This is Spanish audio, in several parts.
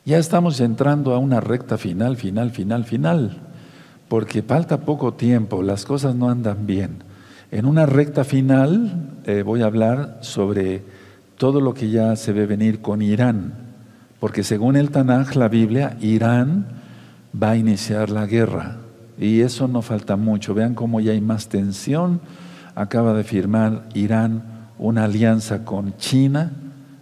Ya estamos entrando a una recta final, porque falta poco tiempo, las cosas no andan bien. En una recta final voy a hablar sobre todo lo que ya se ve venir con Irán, porque según el Tanaj, la Biblia, Irán va a iniciar la guerra y eso no falta mucho. Vean cómo ya hay más tensión. Acaba de firmar Irán una alianza con China,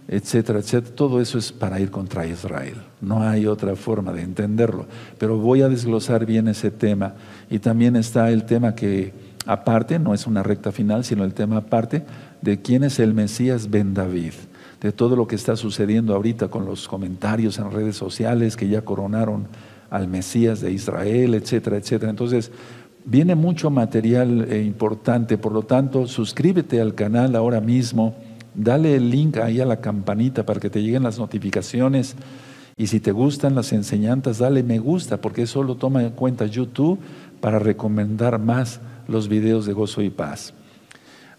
etcétera, etcétera. Todo eso es para ir contra Israel. No hay otra forma de entenderlo. Pero voy a desglosar bien ese tema. Y también está el tema que aparte, no es una recta final, sino el tema aparte de quién es el Mesías Ben David, de todo lo que está sucediendo ahorita con los comentarios en redes sociales que ya coronaron al Mesías de Israel, etcétera, etcétera. Entonces, viene mucho material importante, por lo tanto, suscríbete al canal ahora mismo, dale el link ahí a la campanita para que te lleguen las notificaciones y si te gustan las enseñanzas, dale me gusta, porque eso lo toma en cuenta YouTube para recomendar más los videos de Gozo y Paz.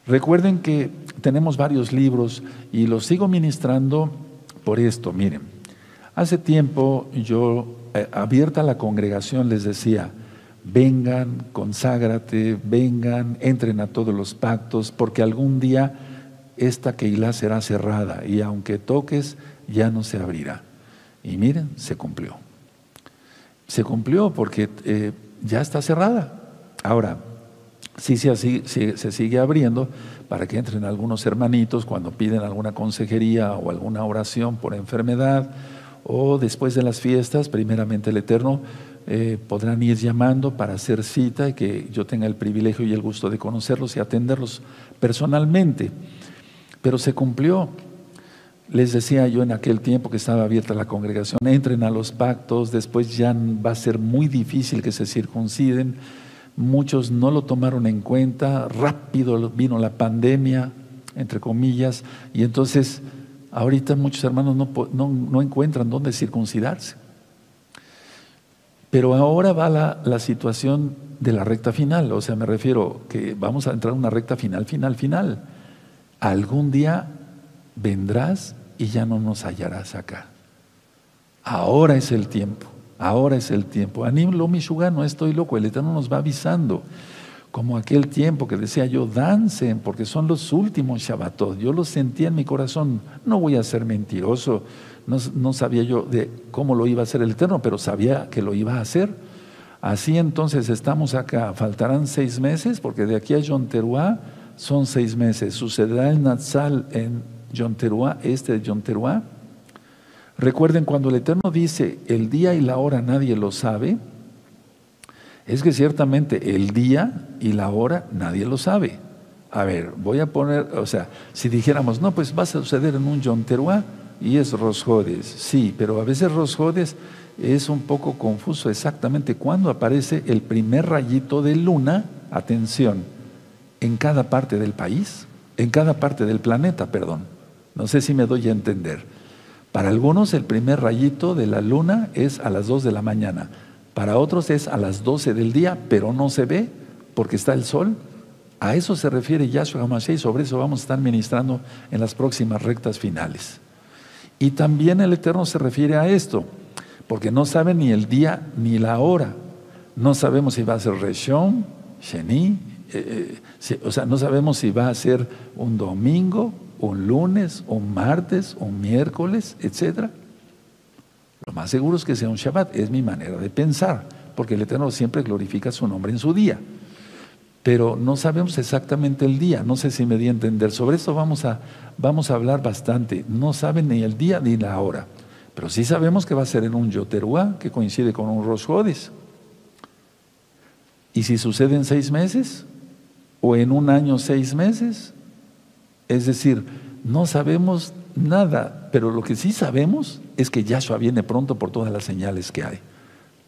Recuerden que tenemos varios libros y los sigo ministrando por esto. Miren, hace tiempo yo, abierta la congregación, les decía, vengan, conságrate, vengan, entren a todos los pactos, porque algún día esta Keilah será cerrada y aunque toques, ya no se abrirá. Y miren, se cumplió. Se cumplió porque ya está cerrada. Ahora, sí se sigue abriendo para que entren algunos hermanitos cuando piden alguna consejería o alguna oración por enfermedad o después de las fiestas, primeramente el Eterno, podrán ir llamando para hacer cita y que yo tenga el privilegio y el gusto de conocerlos y atenderlos personalmente. Pero se cumplió. Les decía yo en aquel tiempo que estaba abierta la congregación, entren a los pactos, después ya va a ser muy difícil que se circunciden. Muchos no lo tomaron en cuenta, rápido vino la pandemia, entre comillas, y entonces ahorita muchos hermanos no encuentran dónde circuncidarse. Pero ahora va la situación de la recta final, o sea, me refiero que vamos a entrar en una recta final. Algún día vendrás y ya no nos hallarás acá. Ahora es el tiempo. Ahora es el tiempo. Anim lo mishuga, no estoy loco. El Eterno nos va avisando. Como aquel tiempo que decía yo, dancen, porque son los últimos Shabbatot. Yo lo sentía en mi corazón. No voy a ser mentiroso. No sabía yo de cómo lo iba a hacer el Eterno, pero sabía que lo iba a hacer. Así entonces estamos acá. Faltarán 6 meses, porque de aquí a Yom Teruah son 6 meses. Sucederá el Natsal en Yom Teruah, de Yom Teruah. Recuerden, cuando el Eterno dice el día y la hora nadie lo sabe, es que ciertamente el día y la hora nadie lo sabe. A ver, voy a poner, o sea, si dijéramos, no, pues va a suceder en un Yom Teruah y es Rosh Hodesh. Sí, pero a veces Rosh Hodesh es un poco confuso exactamente cuándo aparece el primer rayito de luna, atención, en cada parte del país, en cada parte del planeta, perdón. No sé si me doy a entender. Para algunos el primer rayito de la luna es a las 2 de la mañana, para otros es a las 12 del día, pero no se ve porque está el sol. A eso se refiere Yahshua HaMashiach y sobre eso vamos a estar ministrando en las próximas rectas finales. Y también el Eterno se refiere a esto, porque no sabe ni el día ni la hora. No sabemos si va a ser Reshon, Sheni, o sea, no sabemos si va a ser un domingo, un lunes, un martes, un miércoles, etc. Lo más seguro es que sea un Shabbat, es mi manera de pensar, porque el Eterno siempre glorifica su nombre en su día. Pero no sabemos exactamente el día, no sé si me di a entender. Sobre esto vamos a hablar bastante. No saben ni el día ni la hora, pero sí sabemos que va a ser en un Yom Teruah, que coincide con un Rosh Hodesh. ¿Y si sucede en 6 meses? ¿O en un año 6 meses? Es decir, no sabemos nada, pero lo que sí sabemos es que Yahshua viene pronto por todas las señales que hay.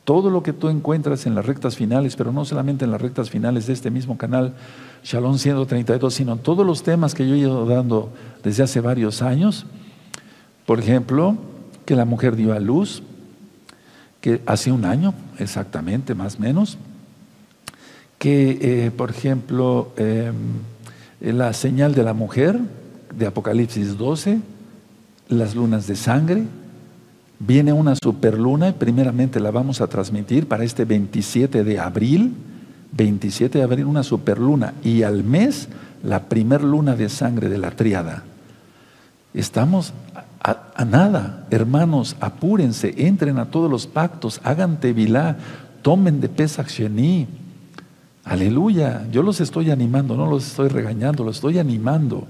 Todo lo que tú encuentras en las rectas finales, pero no solamente en las rectas finales de este mismo canal, Shalom 132, sino en todos los temas que yo he ido dando desde hace varios años. Por ejemplo, que la mujer dio a luz, que hace un año exactamente, más o menos, que por ejemplo la señal de la mujer de Apocalipsis 12, las lunas de sangre, Viene una superluna y primeramente la vamos a transmitir para este 27 de abril. 27 de abril, una superluna. Y al mes, la primer luna de sangre de la tríada. Estamos a nada, hermanos, apúrense, entren a todos los pactos, hagan tevilá, tomen de Pesach Sheni. Aleluya, yo los estoy animando, no los estoy regañando, los estoy animando.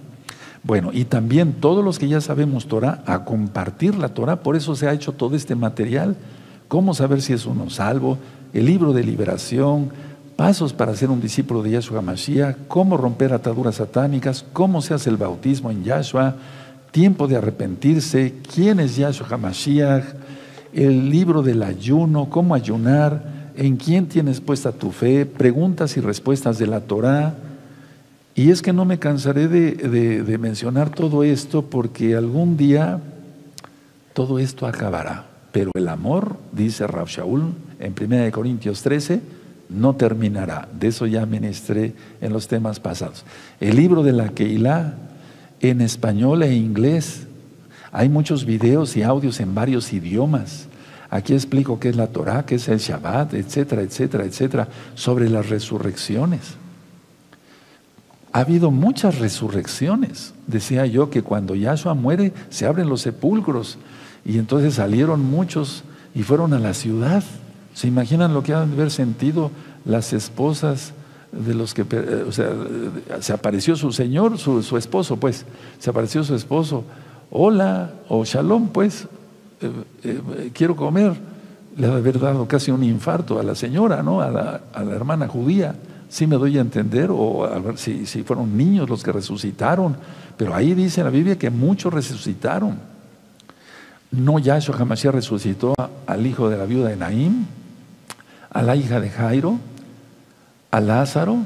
Bueno, y también todos los que ya sabemos Torah, a compartir la Torah, por eso se ha hecho todo este material. Cómo saber si es uno salvo, el libro de liberación, pasos para ser un discípulo de Yahshua Mashiach, cómo romper ataduras satánicas, cómo se hace el bautismo en Yahshua, tiempo de arrepentirse, quién es Yahshua Mashiach, el libro del ayuno, cómo ayunar, en quién tienes puesta tu fe, preguntas y respuestas de la Torah. Y es que no me cansaré de mencionar todo esto porque algún día todo esto acabará. Pero el amor, dice Rav Shaul en 1 Corintios 13, no terminará. De eso ya ministré en los temas pasados. El libro de la Keilah, en español e inglés. Hay muchos videos y audios en varios idiomas. Aquí explico qué es la Torah, qué es el Shabbat, etcétera, etcétera, etcétera, sobre las resurrecciones. Ha habido muchas resurrecciones. Decía yo que cuando Yahshua muere, se abren los sepulcros. Y entonces salieron muchos y fueron a la ciudad. ¿Se imaginan lo que han de haber sentido las esposas de los que, o sea, se apareció su señor, su esposo, pues, se apareció su esposo, hola, o shalom, pues, quiero comer. Le ha de haber dado casi un infarto a la señora, ¿no? A la hermana judía, sí me doy a entender, o a ver si fueron niños los que resucitaron, pero ahí dice la Biblia que muchos resucitaron. No, Yahshua HaMashiach resucitó al hijo de la viuda de Naín, a la hija de Jairo, a Lázaro.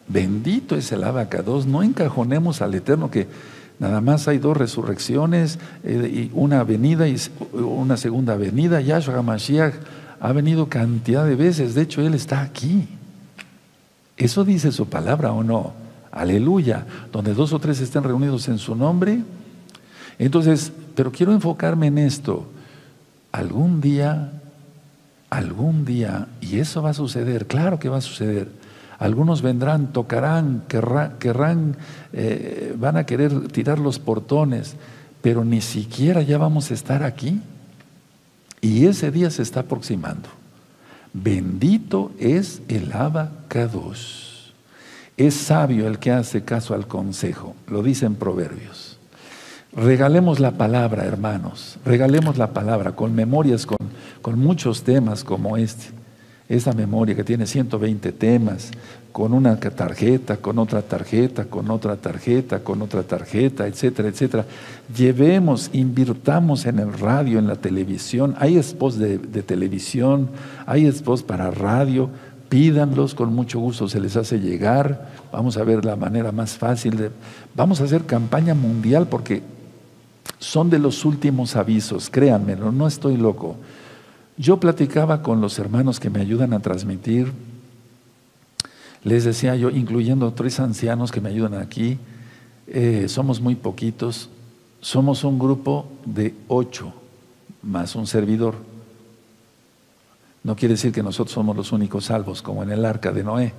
Bendito es el Abacados. No encajonemos al Eterno que nada más hay dos resurrecciones, y una venida y una segunda venida. Yahshua HaMashiach ha venido cantidad de veces, de hecho Él está aquí. ¿Eso dice su palabra o no? Aleluya. Donde dos o tres estén reunidos en su nombre. Entonces, pero quiero enfocarme en esto. Algún día, y eso va a suceder, claro que va a suceder. Algunos vendrán, tocarán, querrán, van a querer tirar los portones, pero ni siquiera ya vamos a estar aquí. Y ese día se está aproximando. Bendito es el Abacados. Es sabio el que hace caso al consejo, lo dicen Proverbios. Regalemos la palabra, hermanos, regalemos la palabra con memorias, con muchos temas como esta memoria que tiene 120 temas, con una tarjeta, con otra tarjeta, con otra tarjeta, con otra tarjeta, etcétera, etcétera. Llevemos, invirtamos en el radio, en la televisión. Hay spots de televisión, hay spots para radio. Pídanlos, con mucho gusto se les hace llegar. Vamos a ver la manera más fácil vamos a hacer campaña mundial porque son de los últimos avisos, créanme, no estoy loco. Yo platicaba con los hermanos que me ayudan a transmitir, les decía yo, incluyendo 3 ancianos que me ayudan aquí, somos muy poquitos, somos un grupo de 8 más un servidor. No quiere decir que nosotros somos los únicos salvos, como en el arca de Noé.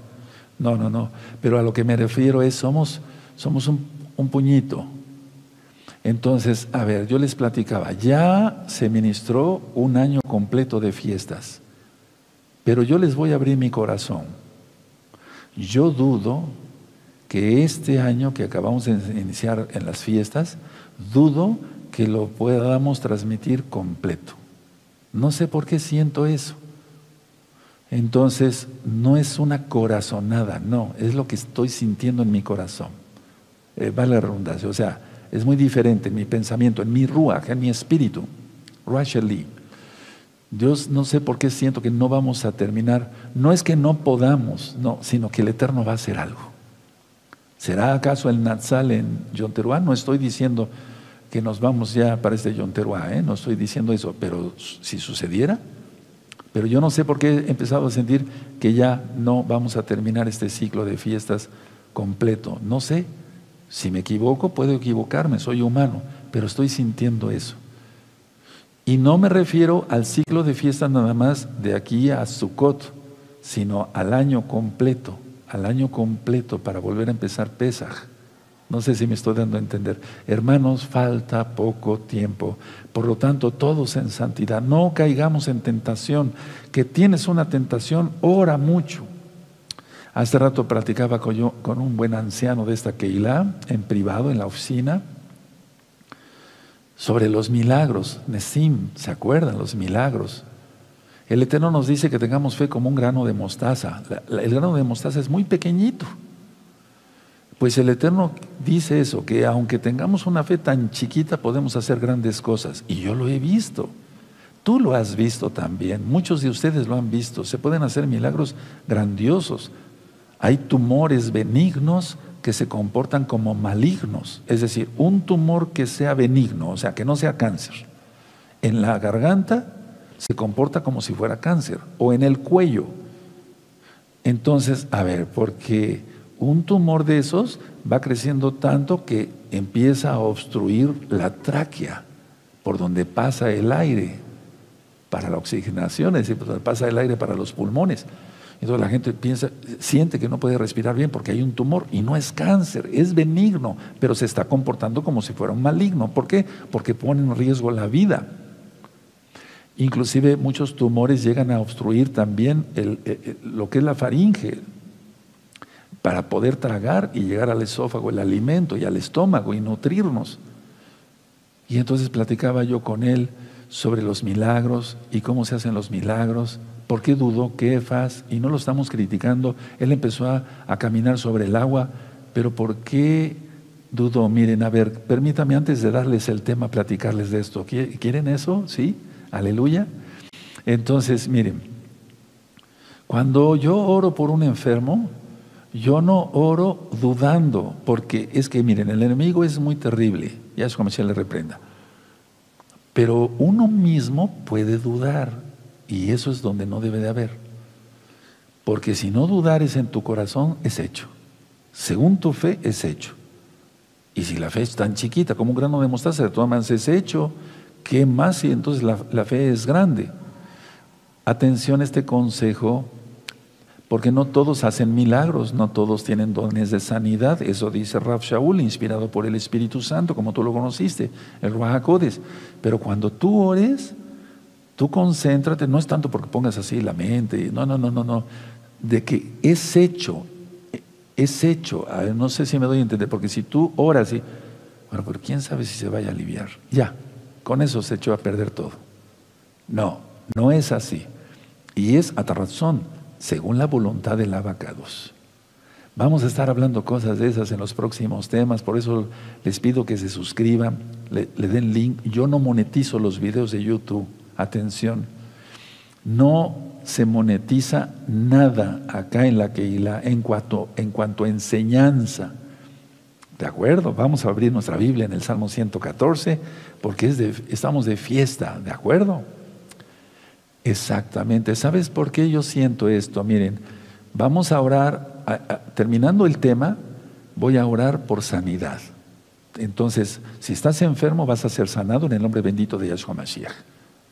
No. Pero a lo que me refiero es, somos un puñito. Entonces, a ver, yo les platicaba, ya se ministró un año completo de fiestas, pero yo les voy a abrir mi corazón. Yo dudo que este año que acabamos de iniciar en las fiestas, dudo que lo podamos transmitir completo. No sé por qué siento eso. Entonces, no es una corazonada, no, es lo que estoy sintiendo en mi corazón. Vale la redundancia, o sea, es muy diferente en mi pensamiento, en mi ruach, en mi espíritu. Ruach Eli. Dios, no sé por qué siento que no vamos a terminar. No es que no podamos, no, sino que el Eterno va a hacer algo. ¿Será acaso el Natsal en Yom Teruah? No estoy diciendo que nos vamos ya para este Yom Teruah, no estoy diciendo eso, pero si sucediera. Pero yo no sé por qué he empezado a sentir que ya no vamos a terminar este ciclo de fiestas completo. No sé, si me equivoco puedo equivocarme, soy humano, pero estoy sintiendo eso. Y no me refiero al ciclo de fiestas nada más de aquí a Sukkot, sino al año completo para volver a empezar Pesaj. No sé si me estoy dando a entender. Hermanos, falta poco tiempo. Por lo tanto, todos en santidad. No caigamos en tentación. Que tienes una tentación, ora mucho. Hace rato platicaba con un buen anciano de esta Keilah, en privado, en la oficina, sobre los milagros. Nesim, ¿se acuerdan? Los milagros. El Eterno nos dice que tengamos fe como un grano de mostaza. El grano de mostaza es muy pequeñito. Pues el Eterno dice eso, que aunque tengamos una fe tan chiquita podemos hacer grandes cosas. Y yo lo he visto. Tú lo has visto también. Muchos de ustedes lo han visto. Se pueden hacer milagros grandiosos. Hay tumores benignos que se comportan como malignos. Es decir, un tumor que sea benigno, o sea, que no sea cáncer. En la garganta se comporta como si fuera cáncer. O en el cuello. Entonces, a ver, porque un tumor de esos va creciendo tanto que empieza a obstruir la tráquea, por donde pasa el aire para la oxigenación, es decir, por donde pasa el aire para los pulmones. Entonces la gente siente que no puede respirar bien porque hay un tumor y no es cáncer, es benigno, pero se está comportando como si fuera un maligno. ¿Por qué? Porque pone en riesgo la vida. Inclusive muchos tumores llegan a obstruir también lo que es la faringe, para poder tragar y llegar al esófago el alimento y al estómago y nutrirnos. Y entonces platicaba yo con él sobre los milagros y cómo se hacen los milagros, por qué dudó Kefas, y no lo estamos criticando. Él empezó a caminar sobre el agua, pero ¿por qué dudó? Miren, a ver, permítame antes de darles el tema, platicarles de esto. ¿Quieren eso? ¿Sí? Aleluya. Entonces, miren, cuando yo oro por un enfermo, yo no oro dudando, porque es que miren, el enemigo es muy terrible, ya es como si le reprenda, pero uno mismo puede dudar, y eso es donde no debe de haber, porque si no dudares en tu corazón, es hecho, según tu fe es hecho, y si la fe es tan chiquita como un grano de mostaza, de todas maneras es hecho, ¿qué más si entonces la fe es grande? Atención a este consejo, porque no todos hacen milagros, no todos tienen dones de sanidad. Eso dice Rav Shaul, inspirado por el Espíritu Santo, como tú lo conociste, el Ruach HaKodesh. Pero cuando tú ores, tú concéntrate, no es tanto porque pongas así la mente, no, de que es hecho. A ver, no sé si me doy a entender, porque si tú oras y, bueno, pero quién sabe si se vaya a aliviar. Ya, con eso se echó a perder todo. No es así. Y es atarrazón, según la voluntad del Abacados. Vamos a estar hablando cosas de esas en los próximos temas, por eso les pido que se suscriban, le den link. Yo no monetizo los videos de YouTube, atención, no se monetiza nada acá en la Keilah en cuanto a enseñanza. ¿De acuerdo? Vamos a abrir nuestra Biblia en el Salmo 114, porque estamos de fiesta, ¿de acuerdo? Exactamente. ¿Sabes por qué yo siento esto? Miren, vamos a orar, terminando el tema, voy a orar por sanidad. Entonces, si estás enfermo, vas a ser sanado en el nombre bendito de Yahshua Mashiach.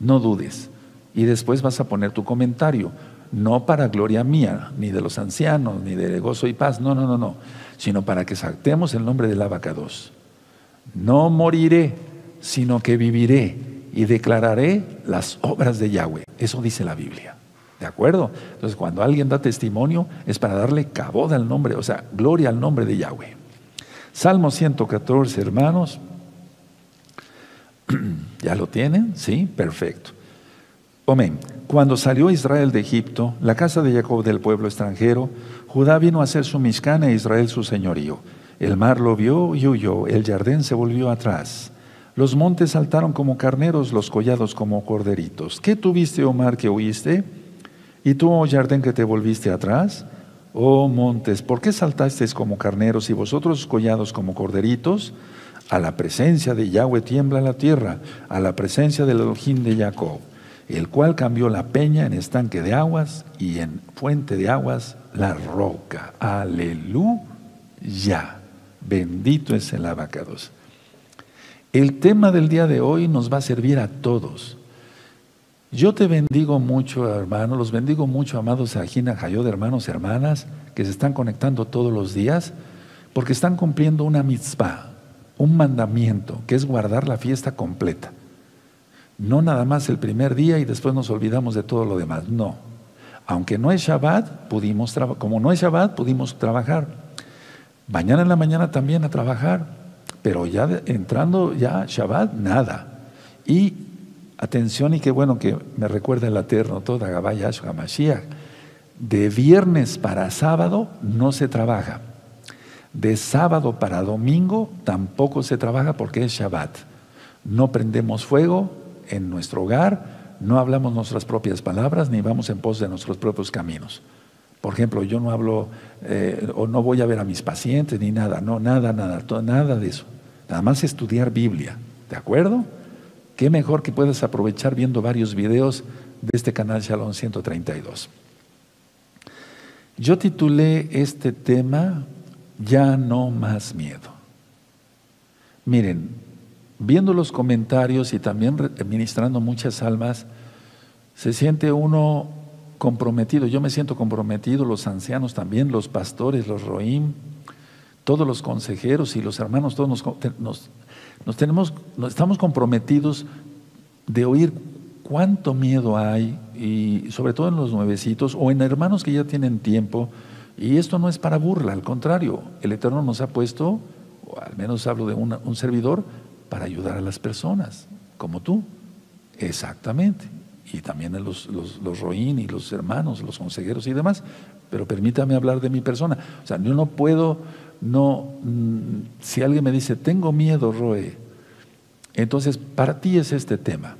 No dudes. Y después vas a poner tu comentario, no para gloria mía, ni de los ancianos, ni de gozo y paz, no, sino para que saltemos el nombre del Abacados. No moriré, sino que viviré y declararé las obras de Yahweh. Eso dice la Biblia. ¿De acuerdo? Entonces, cuando alguien da testimonio, es para darle cabod al nombre, o sea, gloria al nombre de Yahweh. Salmo 114, hermanos. ¿Ya lo tienen? Sí, perfecto. Amén. Cuando salió Israel de Egipto, la casa de Jacob del pueblo extranjero, Judá vino a ser su Mishkan e Israel su señorío. El mar lo vio y huyó, el Jardín se volvió atrás. Los montes saltaron como carneros, los collados como corderitos. ¿Qué tuviste, oh mar, que huiste? ¿Y tú, oh Jardín, que te volviste atrás? Oh montes, ¿por qué saltasteis como carneros y vosotros collados como corderitos? A la presencia de Yahweh tiembla la tierra, a la presencia del Elohim de Jacob, el cual cambió la peña en estanque de aguas y en fuente de aguas la roca. Aleluya. Bendito es el Abacados. El tema del día de hoy nos va a servir a todos, Yo te bendigo mucho, hermano, los bendigo mucho, amados Ajina, Jayod, hermanos y hermanas, que se están conectando todos los días, porque están cumpliendo una mitzvah, un mandamiento, que es guardar la fiesta completa. No nada más el primer día y después nos olvidamos de todo lo demás, no. Aunque no es Shabbat, como no es Shabbat, pudimos trabajar. Mañana en la mañana también a trabajar, pero ya entrando ya Shabbat, nada. Y atención, y qué bueno que me recuerda el Eterno, toda Gabay Yahshua Mashiach, de viernes para sábado no se trabaja. De sábado para domingo tampoco se trabaja porque es Shabbat. No prendemos fuego en nuestro hogar, no hablamos nuestras propias palabras, ni vamos en pos de nuestros propios caminos. Por ejemplo, yo no hablo o no voy a ver a mis pacientes ni nada, no, nada de eso. Nada más estudiar Biblia, ¿de acuerdo? Qué mejor que puedas aprovechar viendo varios videos de este canal Shalom 132. Yo titulé este tema, Ya no más miedo. Miren, viendo los comentarios y también ministrando muchas almas, se siente uno comprometido. Yo me siento comprometido, los ancianos también, los pastores, los roim, todos los consejeros y los hermanos, todos estamos comprometidos de oír cuánto miedo hay, y sobre todo en los nuevecitos o en hermanos que ya tienen tiempo. Y esto no es para burla, al contrario, el Eterno nos ha puesto, o al menos hablo de un servidor, para ayudar a las personas, como tú, exactamente, y también a los roín y los hermanos, los consejeros y demás, pero permítame hablar de mi persona. O sea, yo no puedo, si alguien me dice, tengo miedo, Roe, entonces para ti es este tema,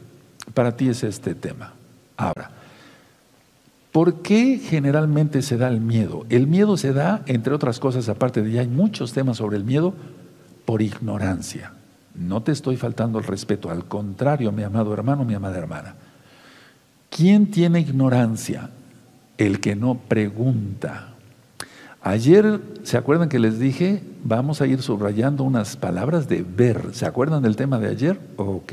Ahora, ¿por qué generalmente se da el miedo? El miedo se da, entre otras cosas, aparte de ya hay muchos temas sobre el miedo, por ignorancia. No te estoy faltando el respeto, al contrario, mi amado hermano, mi amada hermana. ¿Quién tiene ignorancia? El que no pregunta. Ayer, ¿se acuerdan que les dije? Vamos a ir subrayando unas palabras de ver. ¿Se acuerdan del tema de ayer? Ok.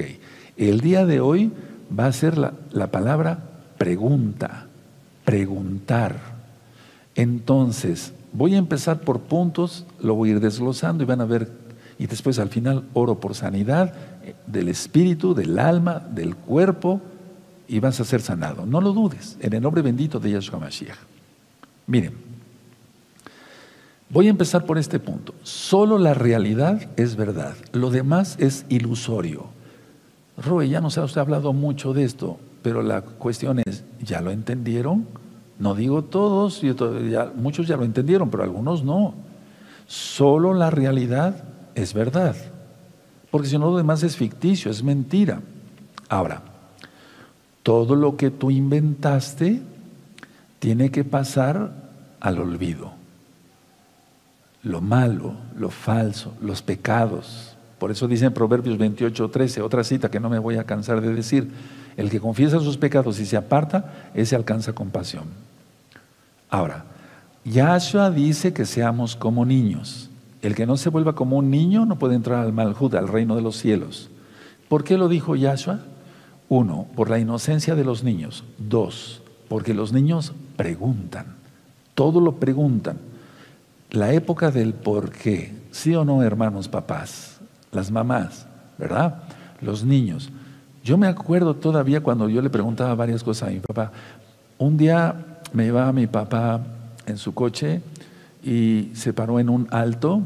El día de hoy va a ser la palabra pregunta, preguntar. Entonces, voy a empezar por puntos, lo voy a ir desglosando y van a ver, y después al final oro por sanidad del espíritu, del alma, del cuerpo, y vas a ser sanado. No lo dudes, en el nombre bendito de Yahshua Mashiach. Miren, voy a empezar por este punto. Solo la realidad es verdad, lo demás es ilusorio. Roe, ya nos ha usted hablado mucho de esto, pero la cuestión es, ¿ya lo entendieron? No digo todos, muchos ya lo entendieron, pero algunos no. Solo la realidad es verdad, porque si no lo demás es ficticio, es mentira. Ahora, todo lo que tú inventaste tiene que pasar al olvido. Lo malo, lo falso, los pecados. Por eso dice en Proverbios 28:13, otra cita que no me voy a cansar de decir, el que confiesa sus pecados y se aparta, ese alcanza compasión. Ahora, Yahshua dice que seamos como niños. El que no se vuelva como un niño no puede entrar al Malhut, al reino de los cielos. ¿Por qué lo dijo Yahshua? 1, por la inocencia de los niños. 2, porque los niños preguntan, todo lo preguntan. La época del por qué, ¿sí o no, hermanos, papás? Las mamás, ¿verdad? Los niños. Yo me acuerdo todavía cuando yo le preguntaba varias cosas a mi papá. Un día me llevaba mi papá en su coche y se paró en un alto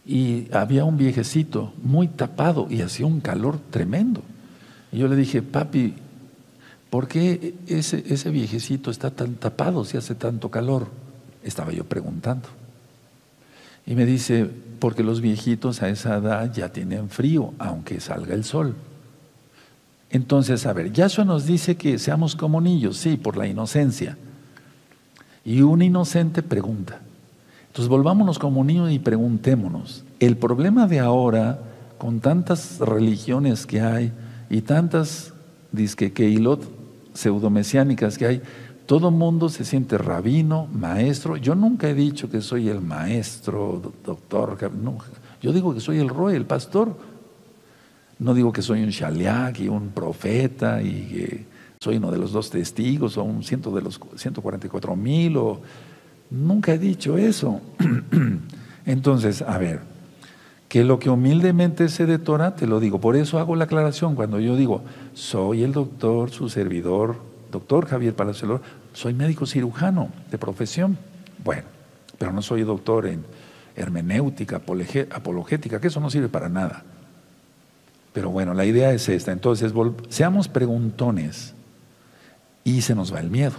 y había un viejecito muy tapado y hacía un calor tremendo. Y yo le dije, papi, ¿por qué ese viejecito está tan tapado si hace tanto calor? Estaba yo preguntando. Y me dice, porque los viejitos a esa edad ya tienen frío, aunque salga el sol. Entonces, a ver, Yahshua nos dice que seamos como niños, sí, por la inocencia. Y un inocente pregunta. Entonces, volvámonos como niños y preguntémonos. El problema de ahora, con tantas religiones que hay y tantas keilot pseudomesiánicas que hay, todo mundo se siente rabino, maestro. Yo nunca he dicho que soy el maestro, doctor, no. Yo digo que soy el roe, el pastor. No digo que soy un shaliach y un profeta y que soy uno de los 2 testigos o un ciento de los 144,000 o nunca he dicho eso. Entonces, a ver, que lo que humildemente sé de Torah te lo digo. Por eso hago la aclaración cuando yo digo, soy el doctor, su servidor, doctor Javier Palacio, soy médico cirujano de profesión. Bueno, pero no soy doctor en hermenéutica, apologética, que eso no sirve para nada. Pero bueno, la idea es esta. Entonces, seamos preguntones y se nos va el miedo.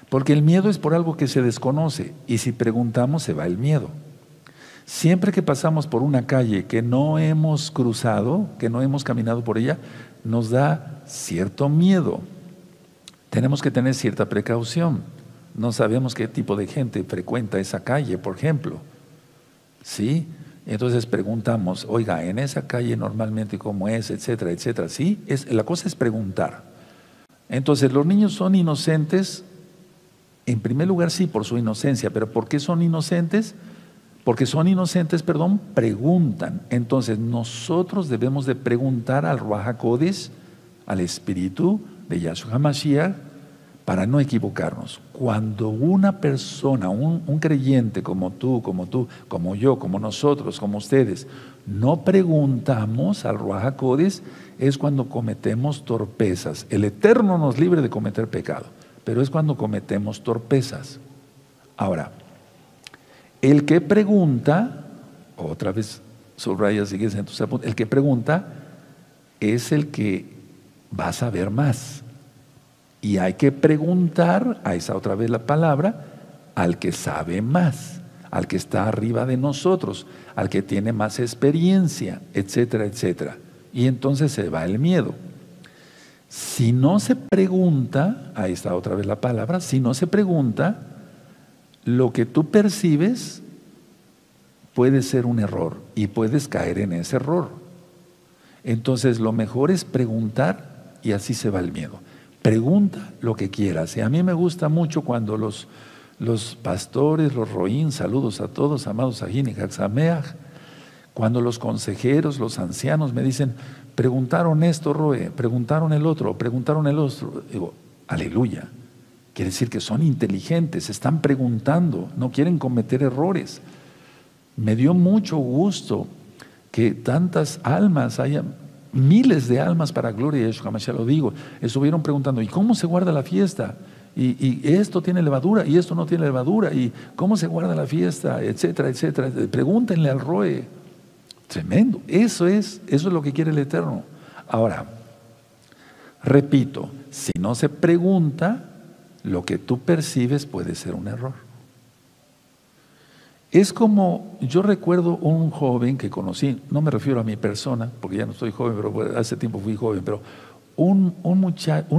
Porque el miedo es por algo que se desconoce y si preguntamos se va el miedo. Siempre que pasamos por una calle que no hemos cruzado, que no hemos caminado por ella, nos da cierto miedo. Tenemos que tener cierta precaución. No sabemos qué tipo de gente frecuenta esa calle, por ejemplo. ¿Sí? Entonces preguntamos, oiga, en esa calle normalmente cómo es, etcétera, etcétera. ¿Sí? La cosa es preguntar. Entonces los niños son inocentes, en primer lugar sí, por su inocencia, pero ¿por qué son inocentes? Porque son inocentes, preguntan. Entonces nosotros debemos de preguntar al Ruach HaKodesh, al Espíritu de Yahshua HaMashiach, para no equivocarnos. Cuando una persona, un creyente como tú, como yo, como nosotros, como ustedes, no preguntamos al Ruach HaKodesh, es cuando cometemos torpezas. El Eterno nos libre de cometer pecado, pero es cuando cometemos torpezas. Ahora, el que pregunta, otra vez subraya, sigues en tus apuntes, el que pregunta es el que va a saber más. Y hay que preguntar, a esa otra vez la palabra, al que sabe más, al que está arriba de nosotros, al que tiene más experiencia, etcétera, etcétera. Y entonces se va el miedo. Si no se pregunta, ahí está otra vez la palabra, si no se pregunta, lo que tú percibes puede ser un error y puedes caer en ese error. Entonces lo mejor es preguntar y así se va el miedo. Pregunta lo que quieras. Y a mí me gusta mucho cuando los pastores, los roín, saludos a todos, amados ajín y Haxameach, cuando los consejeros, los ancianos me dicen, preguntaron esto, Roe, preguntaron el otro. Digo, aleluya. Quiere decir que son inteligentes, están preguntando, no quieren cometer errores. Me dio mucho gusto que tantas almas hayan, miles de almas para gloria de Yahshua HaMashiach, lo digo, estuvieron preguntando, ¿y cómo se guarda la fiesta? Y esto tiene levadura y esto no tiene levadura, y cómo se guarda la fiesta, etcétera, etcétera. Pregúntenle al Roe. Tremendo, eso es lo que quiere el Eterno. Ahora, repito, si no se pregunta, lo que tú percibes puede ser un error. Es como, yo recuerdo un joven que conocí, no me refiero a mi persona, porque ya no estoy joven, pero hace tiempo fui joven, pero un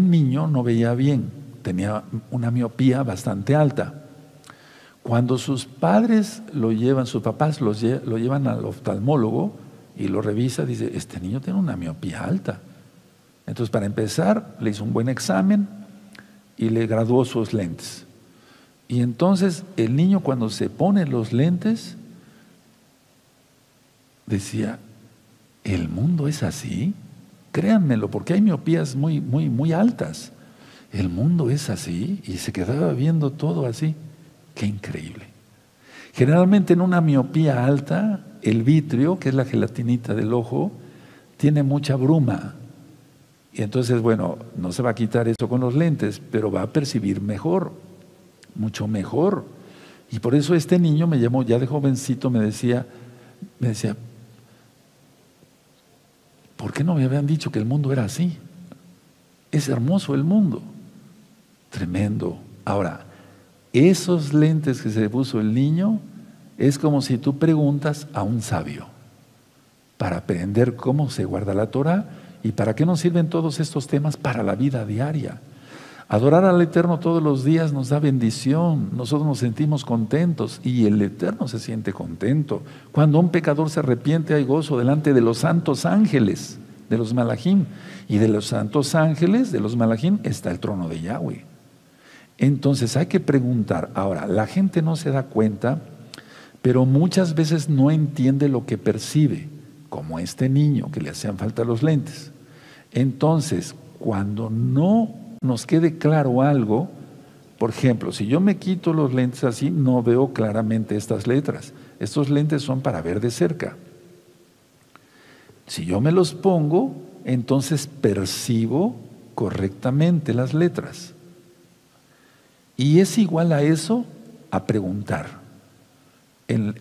niño no veía bien, tenía una miopía bastante alta. Cuando sus padres lo llevan, sus papás lo llevan al oftalmólogo y lo revisa, dice, este niño tiene una miopía alta. Entonces, para empezar, le hizo un buen examen y le graduó sus lentes. Y entonces el niño, cuando se pone los lentes, decía, ¿el mundo es así? Créanmelo, porque hay miopías muy, muy, muy altas. ¿El mundo es así? Y se quedaba viendo todo así. ¡Qué increíble! Generalmente en una miopía alta, el vitrio, que es la gelatinita del ojo, tiene mucha bruma. Y entonces, bueno, no se va a quitar eso con los lentes, pero va a percibir mejor, mucho mejor. Y por eso este niño me llamó, ya de jovencito, me decía, ¿por qué no me habían dicho que el mundo era así? Es hermoso el mundo. Tremendo. Ahora, esos lentes que se puso el niño, es como si tú preguntas a un sabio para aprender cómo se guarda la Torah y para qué nos sirven todos estos temas para la vida diaria. Adorar al Eterno todos los días nos da bendición, nosotros nos sentimos contentos y el Eterno se siente contento. Cuando un pecador se arrepiente hay gozo delante de los santos ángeles, de los malajim, y de los santos ángeles, de los malajim, está el trono de Yahweh. Entonces hay que preguntar. Ahora, la gente no se da cuenta, pero muchas veces no entiende lo que percibe. como este niño que le hacían falta los lentes. Entonces, cuando no nos quede claro algo, por ejemplo, si yo me quito los lentes así, no veo claramente estas letras. Estos lentes son para ver de cerca. Si yo me los pongo, entonces percibo correctamente las letras. Y es igual a eso, a preguntar. En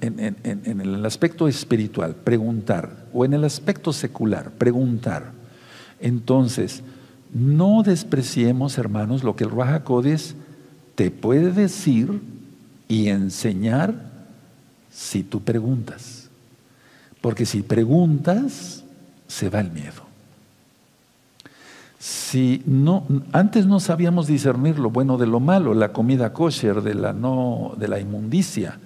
el aspecto espiritual, preguntar. O en el aspecto secular, preguntar. Entonces, no despreciemos, hermanos, lo que el Ruach HaKodesh te puede decir y enseñar si tú preguntas. Porque si preguntas, se va el miedo. Si no, antes no sabíamos discernir lo bueno de lo malo, la comida kosher de la inmundicia.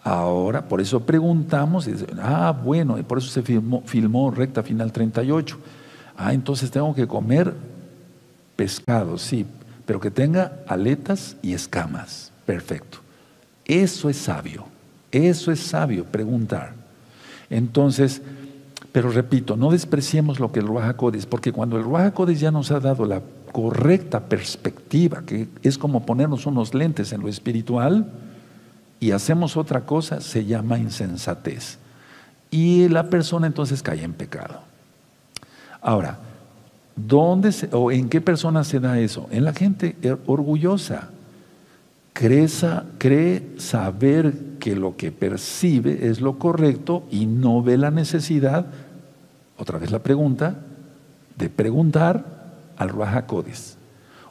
Ahora, por eso preguntamos y dicen, bueno, y por eso se filmó Recta Final 38. Entonces tengo que comer pescado, sí, pero que tenga aletas y escamas. Perfecto. Eso es sabio, preguntar. Entonces, pero repito, no despreciemos lo que el Ruach HaKodesh, porque cuando el Ruach HaKodesh ya nos ha dado la correcta perspectiva, que es como ponernos unos lentes en lo espiritual, y hacemos otra cosa, se llama insensatez. Y la persona entonces cae en pecado. Ahora, ¿en qué persona se da eso? En la gente orgullosa. Cree saber que lo que percibe es lo correcto y no ve la necesidad, otra vez la pregunta, de preguntar al Ruach HaKodesh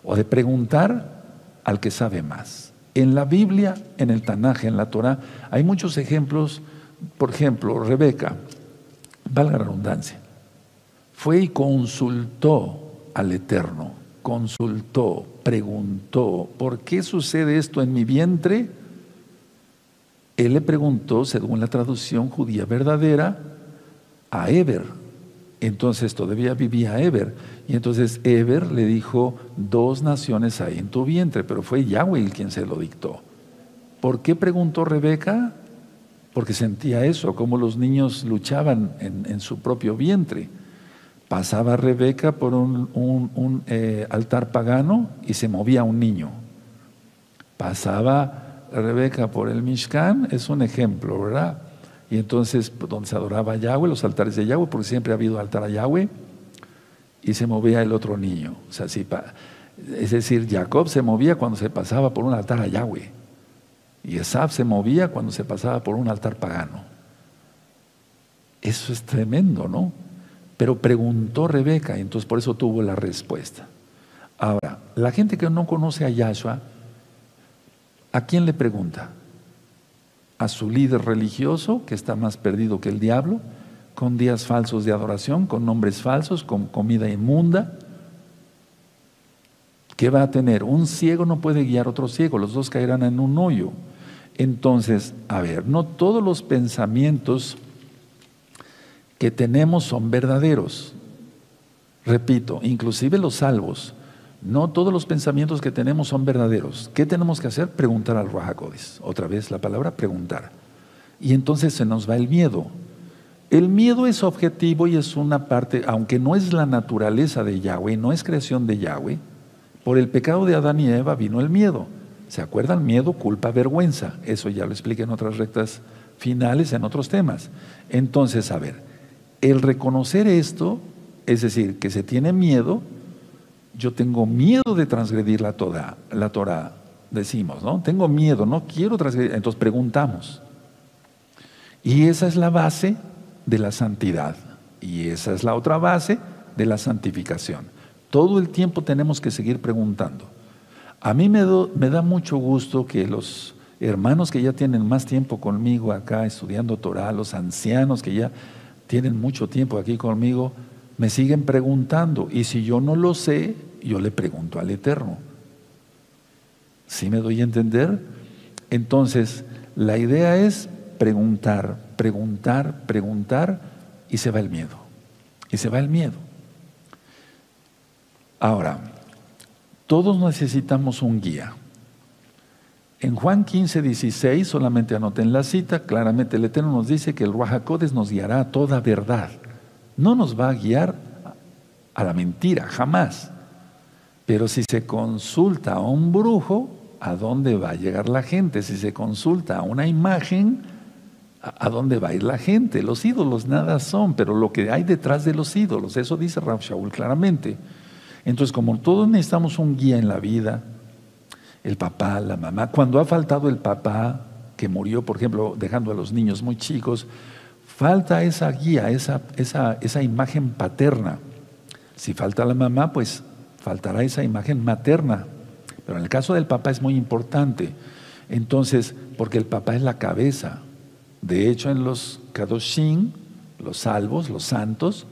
o de preguntar al que sabe más. En la Biblia, en el Tanaj, en la Torah, hay muchos ejemplos. Por ejemplo, Rebeca, valga la redundancia, fue y consultó al Eterno, consultó, preguntó, ¿por qué sucede esto en mi vientre? Él le preguntó, según la traducción judía verdadera, a Eber. Entonces todavía vivía Eber. Y entonces Eber le dijo, 2 naciones hay en tu vientre, pero fue Yahweh el quien se lo dictó. ¿Por qué preguntó Rebeca? Porque sentía eso, como los niños luchaban en su propio vientre. Pasaba Rebeca por un altar pagano y se movía un niño. Pasaba Rebeca por el Mishkan, es un ejemplo, ¿verdad? Y entonces, donde se adoraba a Yahweh, los altares de Yahweh, porque siempre ha habido altar a Yahweh, y se movía el otro niño. O sea, es decir, Jacob se movía cuando se pasaba por un altar a Yahweh, y Esaf se movía cuando se pasaba por un altar pagano. Eso es tremendo, ¿no? Pero preguntó Rebeca, y entonces por eso tuvo la respuesta. Ahora, la gente que no conoce a Yahshua, ¿a quién le pregunta? A su líder religioso, que está más perdido que el diablo, con días falsos de adoración, con nombres falsos, con comida inmunda. ¿Qué va a tener? Un ciego no puede guiar a otro ciego, los dos caerán en un hoyo. Entonces, a ver, no todos los pensamientos que tenemos son verdaderos. Repito, inclusive los salvos, no todos los pensamientos que tenemos son verdaderos. ¿Qué tenemos que hacer? Preguntar al Ruach HaKodesh. Otra vez la palabra preguntar. Y entonces se nos va el miedo. El miedo es objetivo y es una parte, aunque no es la naturaleza de Yahweh, no es creación de Yahweh. Por el pecado de Adán y Eva vino el miedo. ¿Se acuerdan? Miedo, culpa, vergüenza. Eso ya lo expliqué en otras rectas finales, en otros temas. Entonces, a ver, el reconocer esto, es decir, que se tiene miedo. Yo tengo miedo de transgredir la Torah, decimos, ¿no? Tengo miedo, no quiero transgredir. Entonces preguntamos. Y esa es la base de la santidad. Y esa es la otra base de la santificación. Todo el tiempo tenemos que seguir preguntando. A mí me da mucho gusto que los hermanos que ya tienen más tiempo conmigo acá estudiando Torah, los ancianos que ya tienen mucho tiempo aquí conmigo, me siguen preguntando, y si yo no lo sé, yo le pregunto al Eterno. ¿Sí me doy a entender? Entonces, la idea es preguntar, preguntar, preguntar, y se va el miedo. Y se va el miedo. Ahora, todos necesitamos un guía. En Juan 15:16, solamente anoten la cita, claramente el Eterno nos dice que el Ruaj HaKodesh nos guiará a toda verdad. No nos va a guiar a la mentira, jamás. Pero si se consulta a un brujo, ¿a dónde va a llegar la gente? Si se consulta a una imagen, ¿a dónde va a ir la gente? Los ídolos nada son, pero lo que hay detrás de los ídolos, eso dice Rav Shaul claramente. Entonces, como todos necesitamos un guía en la vida, el papá, la mamá, cuando ha faltado el papá, que murió, por ejemplo, dejando a los niños muy chicos, falta esa guía, esa imagen paterna. Si falta la mamá, pues faltará esa imagen materna. Pero en el caso del papá es muy importante. Entonces, porque el papá es la cabeza. De hecho, en los Kadoshim, los salvos, los santos,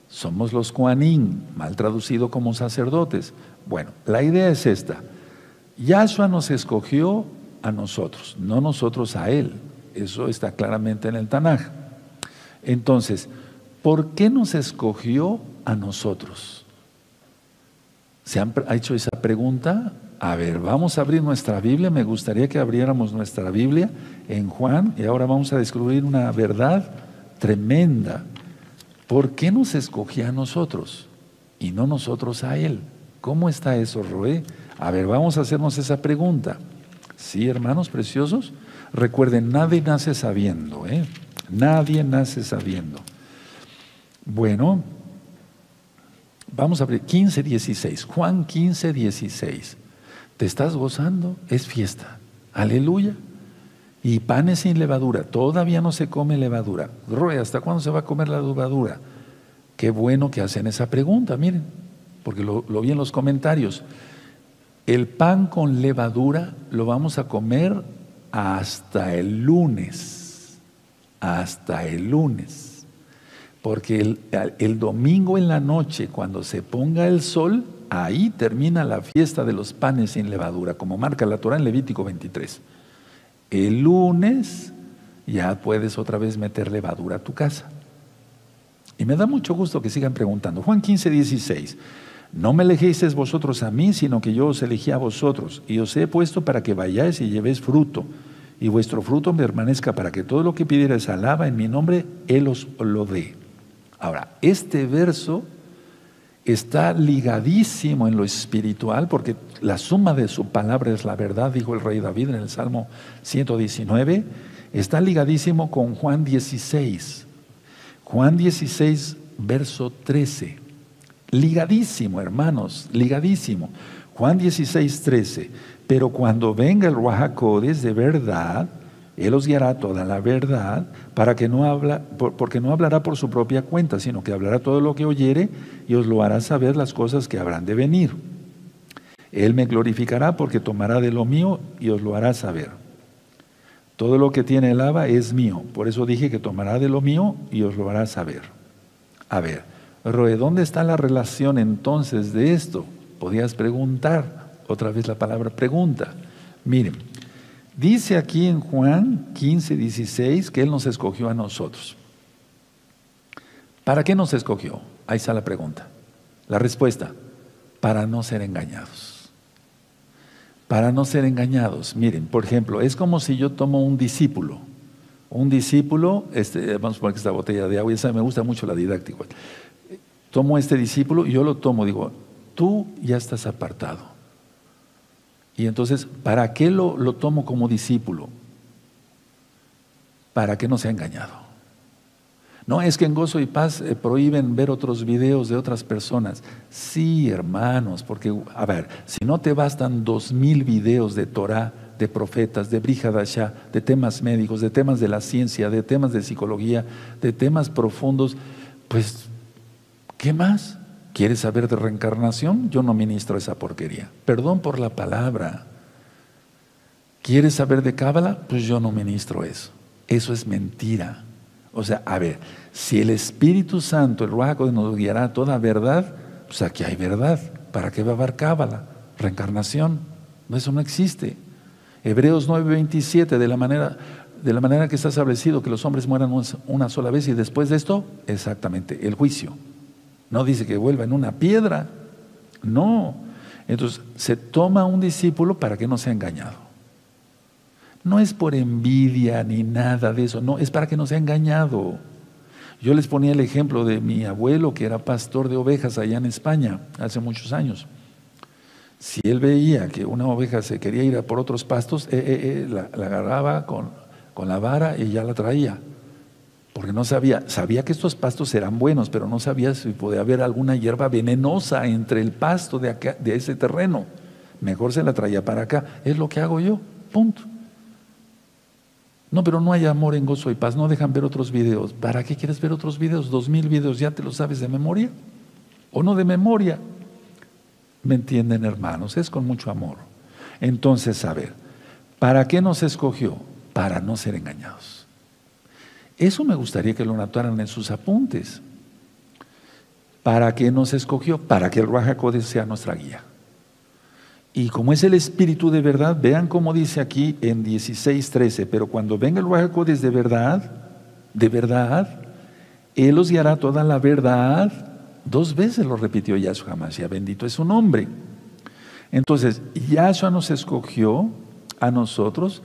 somos los Kohanim, mal traducido como sacerdotes. Bueno, la idea es esta. Yahshua nos escogió a nosotros, no nosotros a Él. Eso está claramente en el Tanaj. Entonces, ¿por qué nos escogió a nosotros? ¿Se han hecho esa pregunta? A ver, vamos a abrir nuestra Biblia. Me gustaría que abriéramos nuestra Biblia en Juan y ahora vamos a descubrir una verdad tremenda. ¿Por qué nos escogió a nosotros y no nosotros a Él? ¿Cómo está eso, Roé? A ver, vamos a hacernos esa pregunta. Sí, hermanos preciosos, recuerden, nadie nace sabiendo, ¿eh? Nadie nace sabiendo. Bueno, vamos a abrir 15:16, Juan 15:16. ¿Te estás gozando? Es fiesta. Aleluya. Y panes sin levadura. Todavía no se come levadura. Roe, ¿hasta cuándo se va a comer la levadura? Qué bueno que hacen esa pregunta, miren, porque lo vi en los comentarios. El pan con levadura lo vamos a comer hasta el lunes. Hasta el lunes. Porque el domingo en la noche, cuando se ponga el sol, ahí termina la fiesta de los panes sin levadura, como marca la Torah en Levítico 23. El lunes ya puedes otra vez meter levadura a tu casa. Y me da mucho gusto que sigan preguntando. Juan 15:16. No me elegisteis vosotros a mí, sino que yo os elegí a vosotros, y os he puesto para que vayáis y llevéis fruto, y vuestro fruto permanezca, para que todo lo que pidierais alaba en mi nombre, Él os lo dé. Ahora, este verso está ligadísimo en lo espiritual, porque la suma de su palabra es la verdad, dijo el rey David en el Salmo 119, está ligadísimo con Juan 16. Juan 16, verso 13. Ligadísimo, hermanos, ligadísimo. Juan 16:13. Pero cuando venga el Ruaj HaKodesh de verdad, Él os guiará toda la verdad, porque no hablará por su propia cuenta, sino que hablará todo lo que oyere y os lo hará saber las cosas que habrán de venir. Él me glorificará porque tomará de lo mío y os lo hará saber. Todo lo que tiene el Abba es mío. Por eso dije que tomará de lo mío y os lo hará saber. A ver. Roe, ¿dónde está la relación entonces de esto? Podías preguntar, otra vez la palabra pregunta. Miren, dice aquí en Juan 15:16 que Él nos escogió a nosotros. ¿Para qué nos escogió? Ahí está la pregunta. La respuesta, para no ser engañados. Para no ser engañados. Miren, por ejemplo, es como si yo tomo un discípulo. Un discípulo, vamos a poner esta botella de agua, y esa me gusta mucho la didáctica. Tomo este discípulo y yo lo tomo, digo, tú ya estás apartado. Y entonces, ¿para qué lo tomo como discípulo? Para que no sea engañado. No, es que en Gozo y Paz prohíben ver otros videos de otras personas. Sí, hermanos, porque, a ver, si no te bastan 2000 videos de Torah, de profetas, de Brit Hadashah, de temas médicos, de temas de la ciencia, de temas de psicología, de temas profundos, pues, ¿qué más? ¿Quieres saber de reencarnación? Yo no ministro esa porquería. Perdón por la palabra. ¿Quieres saber de Cábala? Pues yo no ministro eso. Eso es mentira. O sea, a ver, si el Espíritu Santo, el Ruaj HaKodesh, nos guiará a toda verdad, pues aquí hay verdad. ¿Para qué va a haber Cábala? Reencarnación. No, eso no existe. Hebreos 9:27, de la manera que está establecido que los hombres mueran una sola vez y después de esto, exactamente, el juicio. No dice que vuelva en una piedra. No. Entonces, se toma un discípulo para que no sea engañado. No es por envidia ni nada de eso, no, es para que no sea engañado. Yo les ponía el ejemplo de mi abuelo, que era pastor de ovejas allá en España, hace muchos años. Si él veía que una oveja se quería ir a por otros pastos, la agarraba con la vara y ya la traía. Porque no sabía que estos pastos eran buenos, pero no sabía si podía haber alguna hierba venenosa entre el pasto de ese terreno. Mejor se la traía para acá. Es lo que hago yo, punto. No, pero no hay amor en Gozo y Paz, no dejan ver otros videos. ¿Para qué quieres ver otros videos? 2000 videos, ¿ya te los sabes de memoria? ¿O no de memoria? ¿Me entienden, hermanos? Es con mucho amor. Entonces, a ver, ¿para qué nos escogió? Para no ser engañados. Eso me gustaría que lo anotaran en sus apuntes. ¿Para qué nos escogió? Para que el Ruach HaKodesh sea nuestra guía. Y como es el Espíritu de verdad, vean cómo dice aquí en 16:13, pero cuando venga el Ruach HaKodesh de verdad, Él os guiará toda la verdad. 2 veces lo repitió Yahshua HaMashiach, bendito es su nombre. Entonces, Yahshua nos escogió a nosotros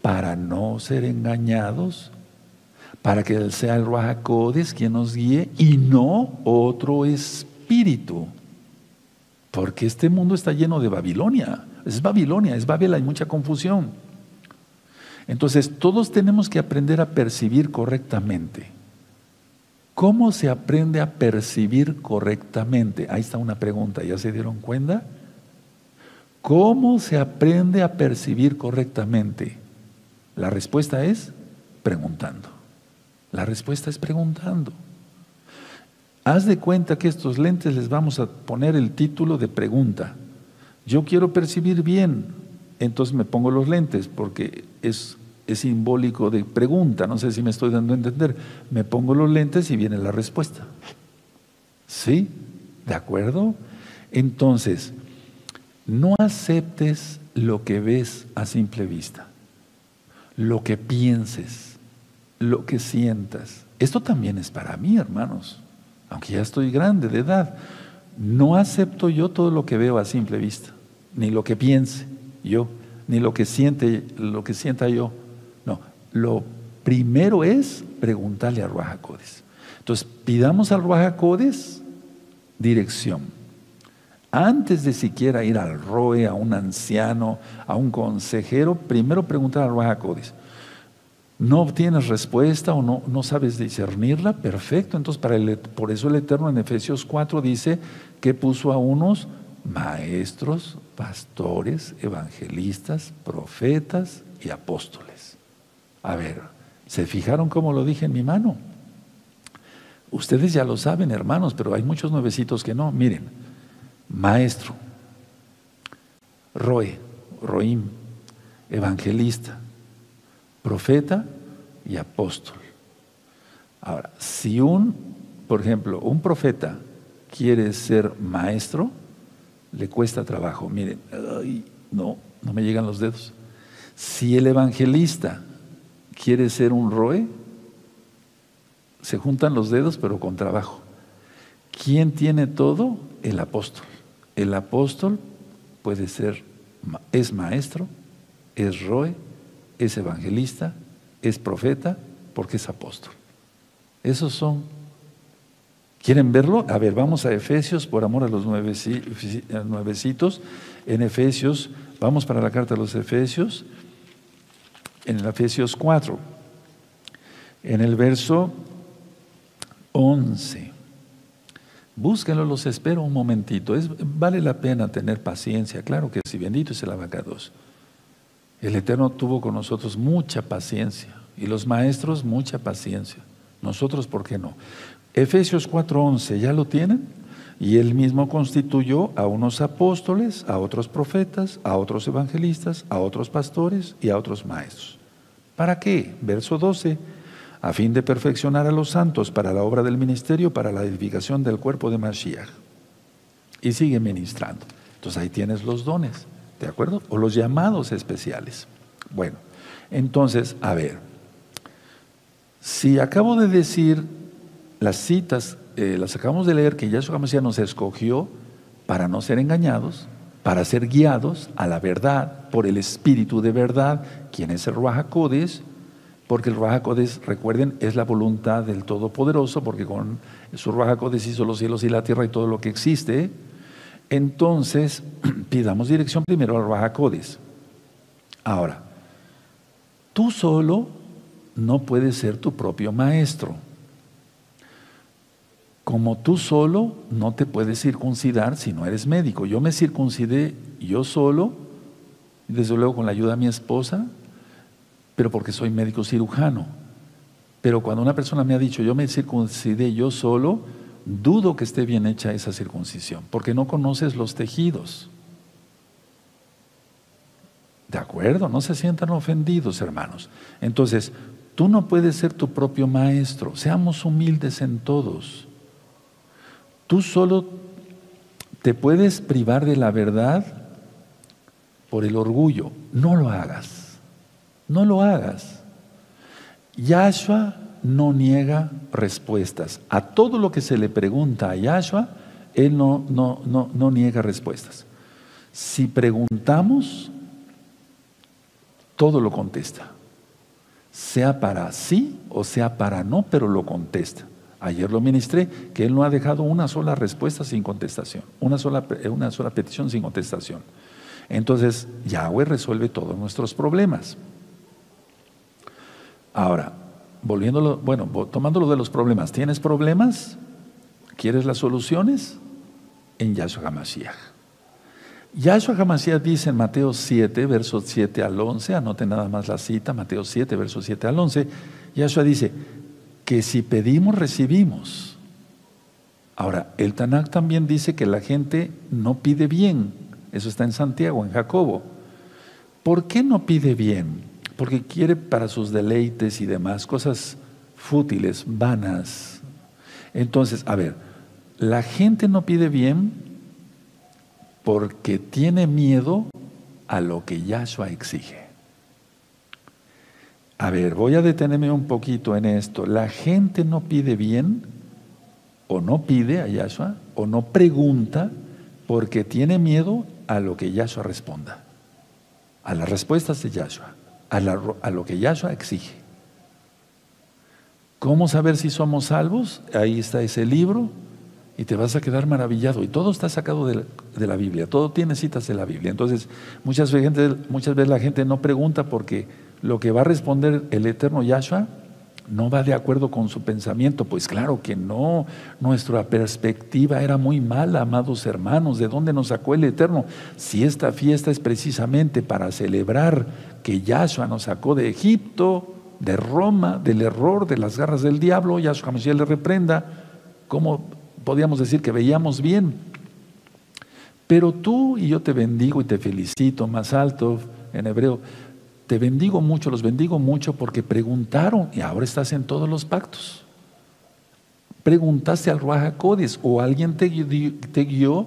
para no ser engañados, para que Él sea el Ruach HaKodesh quien nos guíe y no otro espíritu. Porque este mundo está lleno de Babilonia, es Babel, hay mucha confusión. Entonces todos tenemos que aprender a percibir correctamente. ¿Cómo se aprende a percibir correctamente? Ahí está una pregunta, ¿ya se dieron cuenta? ¿Cómo se aprende a percibir correctamente? La respuesta es preguntando. La respuesta es preguntando. Haz de cuenta que estos lentes les vamos a poner el título de pregunta. Yo quiero percibir bien, entonces me pongo los lentes porque es simbólico de pregunta. No sé si me estoy dando a entender. Me pongo los lentes y viene la respuesta. ¿Sí? ¿De acuerdo? Entonces, no aceptes lo que ves a simple vista, lo que pienses, lo que sientas. Esto también es para mí, hermanos. Aunque ya estoy grande de edad, no acepto yo todo lo que veo a simple vista, ni lo que piense yo, ni lo que sienta yo. No, lo primero es preguntarle al Ruach HaKodesh. Entonces, pidamos al Ruach HaKodesh dirección. Antes de siquiera ir al Roe, a un anciano, a un consejero, primero preguntar al Ruach HaKodesh. ¿No obtienes respuesta o no sabes discernirla? Perfecto. Entonces, por eso el Eterno en Efesios 4 dice que puso a unos maestros, pastores, evangelistas, profetas y apóstoles. A ver, ¿se fijaron cómo lo dije en mi mano? Ustedes ya lo saben, hermanos, pero hay muchos nuevecitos que no. Miren, maestro, roim, evangelista, profeta y apóstol. Ahora, si por ejemplo, un profeta quiere ser maestro, le cuesta trabajo. Miren, no me llegan los dedos. Si el evangelista quiere ser un roe, se juntan los dedos, pero con trabajo. ¿Quién tiene todo? El apóstol. El apóstol es maestro, es roe, es evangelista, es profeta, porque es apóstol. Esos son. ¿Quieren verlo? A ver, vamos a Efesios, por amor a los nuevecitos. En Efesios, vamos para la carta de los Efesios, en el Efesios 4, en el verso 11. Búsquenlo, los espero un momentito. Vale la pena tener paciencia, claro que sí, bendito es el abacados. El Eterno tuvo con nosotros mucha paciencia y los maestros mucha paciencia. Nosotros, ¿por qué no? Efesios 4:11, ¿ya lo tienen? Y Él mismo constituyó a unos apóstoles, a otros profetas, a otros evangelistas, a otros pastores y a otros maestros. ¿Para qué? Verso 12, a fin de perfeccionar a los santos para la obra del ministerio, para la edificación del cuerpo de Mashiach. Y sigue ministrando. Entonces ahí tienes los dones, ¿de acuerdo? O los llamados especiales. Bueno, entonces, a ver, si acabo de decir las citas, las acabamos de leer, que Yahshua HaMashiach nos escogió para no ser engañados, para ser guiados a la verdad por el Espíritu de verdad. ¿Quién es el Ruach HaKodesh? Porque el Ruach HaKodesh, recuerden, es la voluntad del Todopoderoso, porque con su Ruach HaKodesh hizo los cielos y la tierra y todo lo que existe. Entonces, pidamos dirección primero al Ruach HaKodesh. Ahora, tú solo no puedes ser tu propio maestro. Como tú solo no te puedes circuncidar si no eres médico. Yo me circuncidé yo solo, desde luego con la ayuda de mi esposa, pero porque soy médico cirujano. Pero cuando una persona me ha dicho, yo me circuncidé yo solo, dudo que esté bien hecha esa circuncisión, porque no conoces los tejidos. ¿De acuerdo? No se sientan ofendidos, hermanos. Entonces, tú no puedes ser tu propio maestro. Seamos humildes en todos. Tú solo te puedes privar de la verdad por el orgullo. No lo hagas. No lo hagas. Yahshua no niega respuestas. A todo lo que se le pregunta a Yahshua, Él no niega respuestas. Si preguntamos, todo lo contesta. Sea para sí o sea para no, pero lo contesta. Ayer lo ministré, que Él no ha dejado una sola respuesta sin contestación, una sola petición sin contestación. Entonces, Yahweh resuelve todos nuestros problemas. Ahora, tomándolo de los problemas, ¿tienes problemas? ¿Quieres las soluciones? En Yahshua HaMashiach. Yahshua HaMashiach dice en Mateo 7, versos 7 al 11, anoten nada más la cita, Mateo 7, versos 7 al 11, Yahshua dice que si pedimos, recibimos. Ahora, el Tanakh también dice que la gente no pide bien, eso está en Santiago, en Jacobo. ¿Por qué no pide bien? Porque quiere para sus deleites y demás, cosas fútiles, vanas. Entonces, a ver, la gente no pide bien porque tiene miedo a lo que Yahshua exige. A ver, voy a detenerme un poquito en esto. La gente no pide bien, o no pide a Yahshua, o no pregunta, porque tiene miedo a lo que Yahshua responda, a las respuestas de Yahshua, a lo que Yahshua exige. ¿Cómo saber si somos salvos? Ahí está ese libro y te vas a quedar maravillado. Y todo está sacado de la Biblia, todo tiene citas de la Biblia. Entonces, muchas veces la gente no pregunta porque lo que va a responder el eterno Yahshua no va de acuerdo con su pensamiento. Pues claro que no, nuestra perspectiva era muy mala, amados hermanos. ¿De dónde nos sacó el Eterno? Si esta fiesta es precisamente para celebrar que Yahshua nos sacó de Egipto, de Roma, del error, de las garras del diablo, Yahshua HaMashiach le reprenda. ¿Cómo podíamos decir que veíamos bien? Pero tú y yo te bendigo y te felicito, más alto en hebreo, te bendigo mucho, los bendigo mucho porque preguntaron y ahora estás en todos los pactos. Preguntaste al Ruach HaKodesh o alguien te guió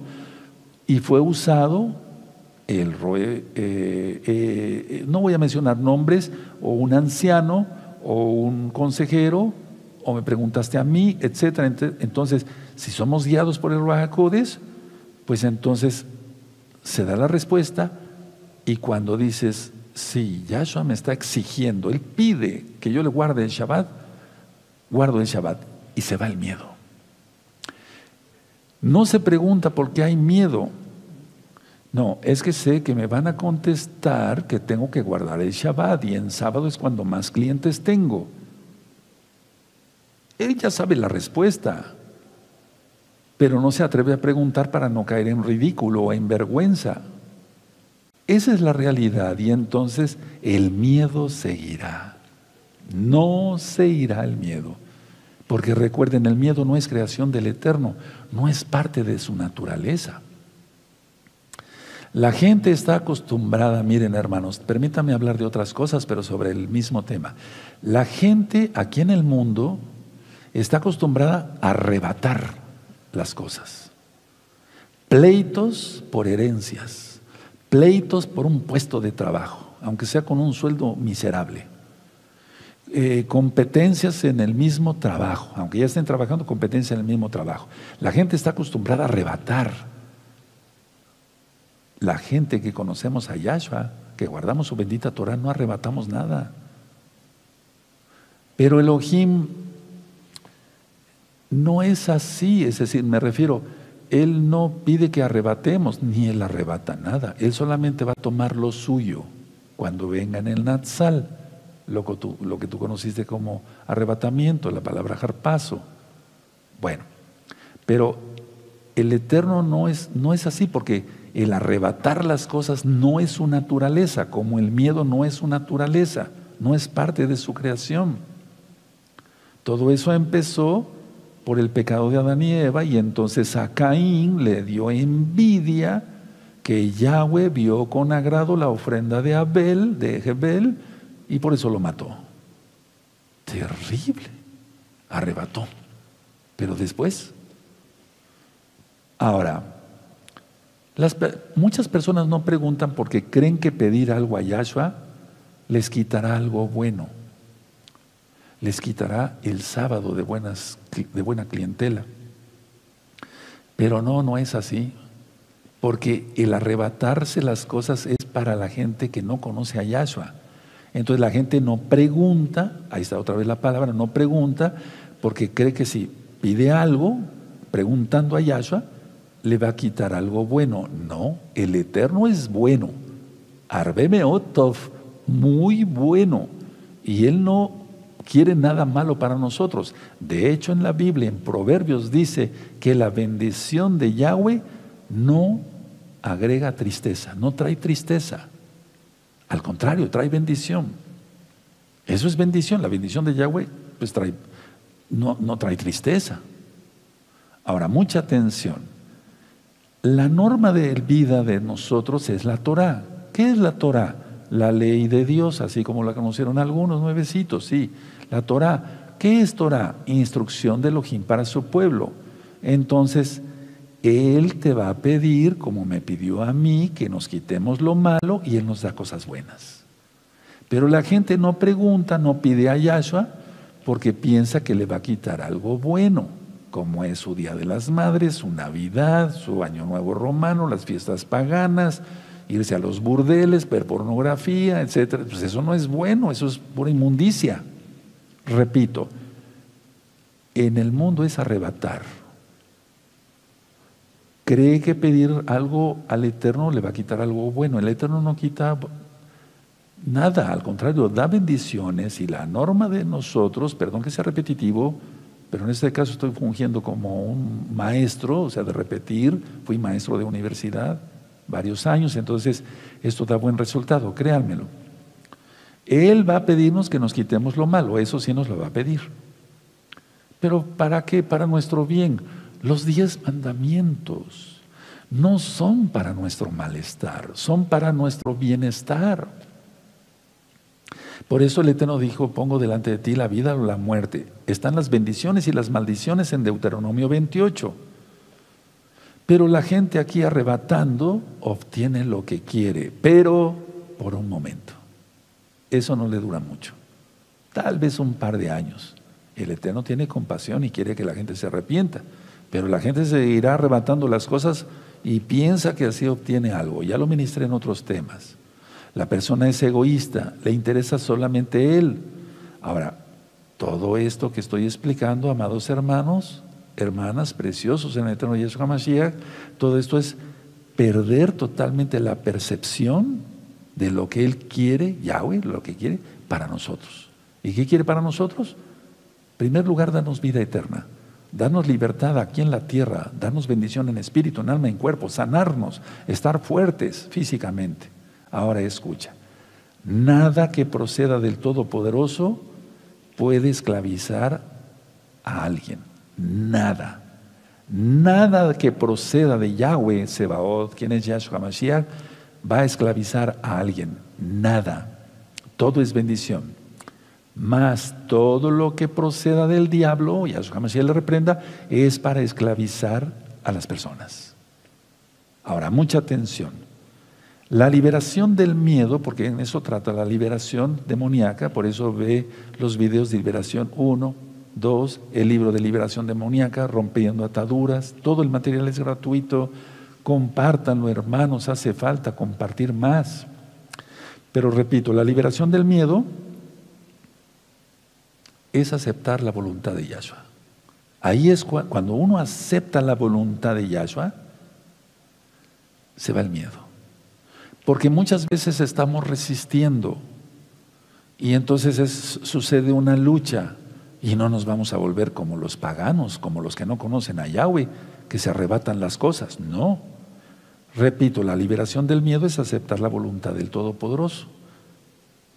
y fue usado no voy a mencionar nombres, o un anciano o un consejero, o me preguntaste a mí, etcétera. Entonces, si somos guiados por el Ruach HaKodesh, pues entonces se da la respuesta. Y cuando dices, sí, Yahshua me está exigiendo, Él pide que yo le guarde el Shabbat, guardo el Shabbat y se va el miedo. No se pregunta por qué hay miedo. No, es que sé que me van a contestar que tengo que guardar el Shabbat y en sábado es cuando más clientes tengo. Él ya sabe la respuesta, pero no se atreve a preguntar para no caer en ridículo o en vergüenza. Esa es la realidad y entonces el miedo seguirá. No se irá el miedo. Porque recuerden, el miedo no es creación del Eterno, no es parte de su naturaleza. La gente está acostumbrada, miren hermanos, permítanme hablar de otras cosas, pero sobre el mismo tema. La gente aquí en el mundo está acostumbrada a arrebatar las cosas. Pleitos por herencias, pleitos por un puesto de trabajo, aunque sea con un sueldo miserable. Competencias en el mismo trabajo, aunque ya estén trabajando, competencia en el mismo trabajo. La gente está acostumbrada a arrebatar. La gente que conocemos a Yahshua, que guardamos su bendita Torah, no arrebatamos nada. Pero Elohim no es así, es decir, me refiero, Él no pide que arrebatemos, ni Él arrebata nada. Él solamente va a tomar lo suyo cuando venga en el Natsal, lo que tú conociste como arrebatamiento, la palabra harpazo. Bueno, pero el Eterno no es así, porque el arrebatar las cosas no es su naturaleza, como el miedo no es su naturaleza, no es parte de su creación. Todo eso empezó por el pecado de Adán y Eva, y entonces a Caín le dio envidia que Yahweh vio con agrado la ofrenda de Abel, de Jebel, y por eso lo mató. Terrible, arrebató. Pero después, ahora, muchas personas no preguntan porque creen que pedir algo a Yahshua les quitará algo bueno. Les quitará el sábado de buena clientela. Pero no es así. Porque el arrebatarse las cosas es para la gente que no conoce a Yahshua. Entonces la gente no pregunta, ahí está otra vez la palabra, no pregunta, porque cree que si pide algo, preguntando a Yahshua, le va a quitar algo bueno. No, el Eterno es bueno. Arbe Meot Tov, muy bueno. Y Él no quiere nada malo para nosotros. De hecho, en la Biblia, en Proverbios, dice que la bendición de Yahweh no agrega tristeza, no trae tristeza. Al contrario, trae bendición. Eso es bendición. La bendición de Yahweh pues no trae tristeza. Ahora, mucha atención. La norma de vida de nosotros es la Torah. ¿Qué es la Torah? La ley de Dios, así como la conocieron algunos nuevecitos, sí. La Torah. ¿Qué es Torah? Instrucción de Elohim para su pueblo. Entonces, Él te va a pedir, como me pidió a mí, que nos quitemos lo malo, y Él nos da cosas buenas. Pero la gente no pregunta, no pide a Yahshua, porque piensa que le va a quitar algo bueno, como es su Día de las Madres, su Navidad, su Año Nuevo Romano, las fiestas paganas, irse a los burdeles, ver pornografía, etc. Pues eso no es bueno, eso es pura inmundicia. Repito, en el mundo es arrebatar. Cree que pedir algo al Eterno le va a quitar algo bueno. El Eterno no quita nada, al contrario, da bendiciones, y la norma de nosotros, perdón que sea repetitivo, pero en este caso estoy fungiendo como un maestro, o sea, de repetir, fui maestro de universidad varios años, entonces esto da buen resultado, créanmelo. Él va a pedirnos que nos quitemos lo malo, eso sí nos lo va a pedir. ¿Pero para qué? Para nuestro bien. Los 10 mandamientos no son para nuestro malestar, son para nuestro bienestar. Por eso el Eterno dijo: pongo delante de ti la vida o la muerte. Están las bendiciones y las maldiciones en Deuteronomio 28. Pero la gente aquí arrebatando obtiene lo que quiere, pero por un momento. Eso no le dura mucho, tal vez un par de años. El Eterno tiene compasión y quiere que la gente se arrepienta, pero la gente se irá arrebatando las cosas y piensa que así obtiene algo. Ya lo ministré en otros temas. La persona es egoísta, le interesa solamente él. Ahora, todo esto que estoy explicando, amados hermanos, hermanas, preciosos en el Eterno Yeshua HaMashiach, todo esto es perder totalmente la percepción de lo que Él quiere, Yahweh, lo que quiere para nosotros. ¿Y qué quiere para nosotros? En primer lugar, darnos vida eterna, darnos libertad aquí en la tierra, darnos bendición en espíritu, en alma, en cuerpo, sanarnos, estar fuertes físicamente. Ahora escucha, nada que proceda del Todopoderoso puede esclavizar a alguien, nada. Nada que proceda de Yahweh Sebaot, quien es Yahshua Mashiach, va a esclavizar a alguien, nada. Todo es bendición. Mas todo lo que proceda del diablo, Yahshua Mashiach le reprenda, es para esclavizar a las personas. Ahora, mucha atención. La liberación del miedo, porque en eso trata la liberación demoníaca, por eso ve los videos de liberación 1, 2, el libro de liberación demoníaca, rompiendo ataduras, todo el material es gratuito, Compártanlo, hermanos, hace falta compartir más. Pero repito, la liberación del miedo es aceptar la voluntad de Yahshua. Ahí es cuando uno acepta la voluntad de Yahshua, se va el miedo. Porque muchas veces estamos resistiendo y entonces sucede una lucha y no nos vamos a volver como los paganos, como los que no conocen a Yahweh, que se arrebatan las cosas. No. Repito, la liberación del miedo es aceptar la voluntad del Todopoderoso.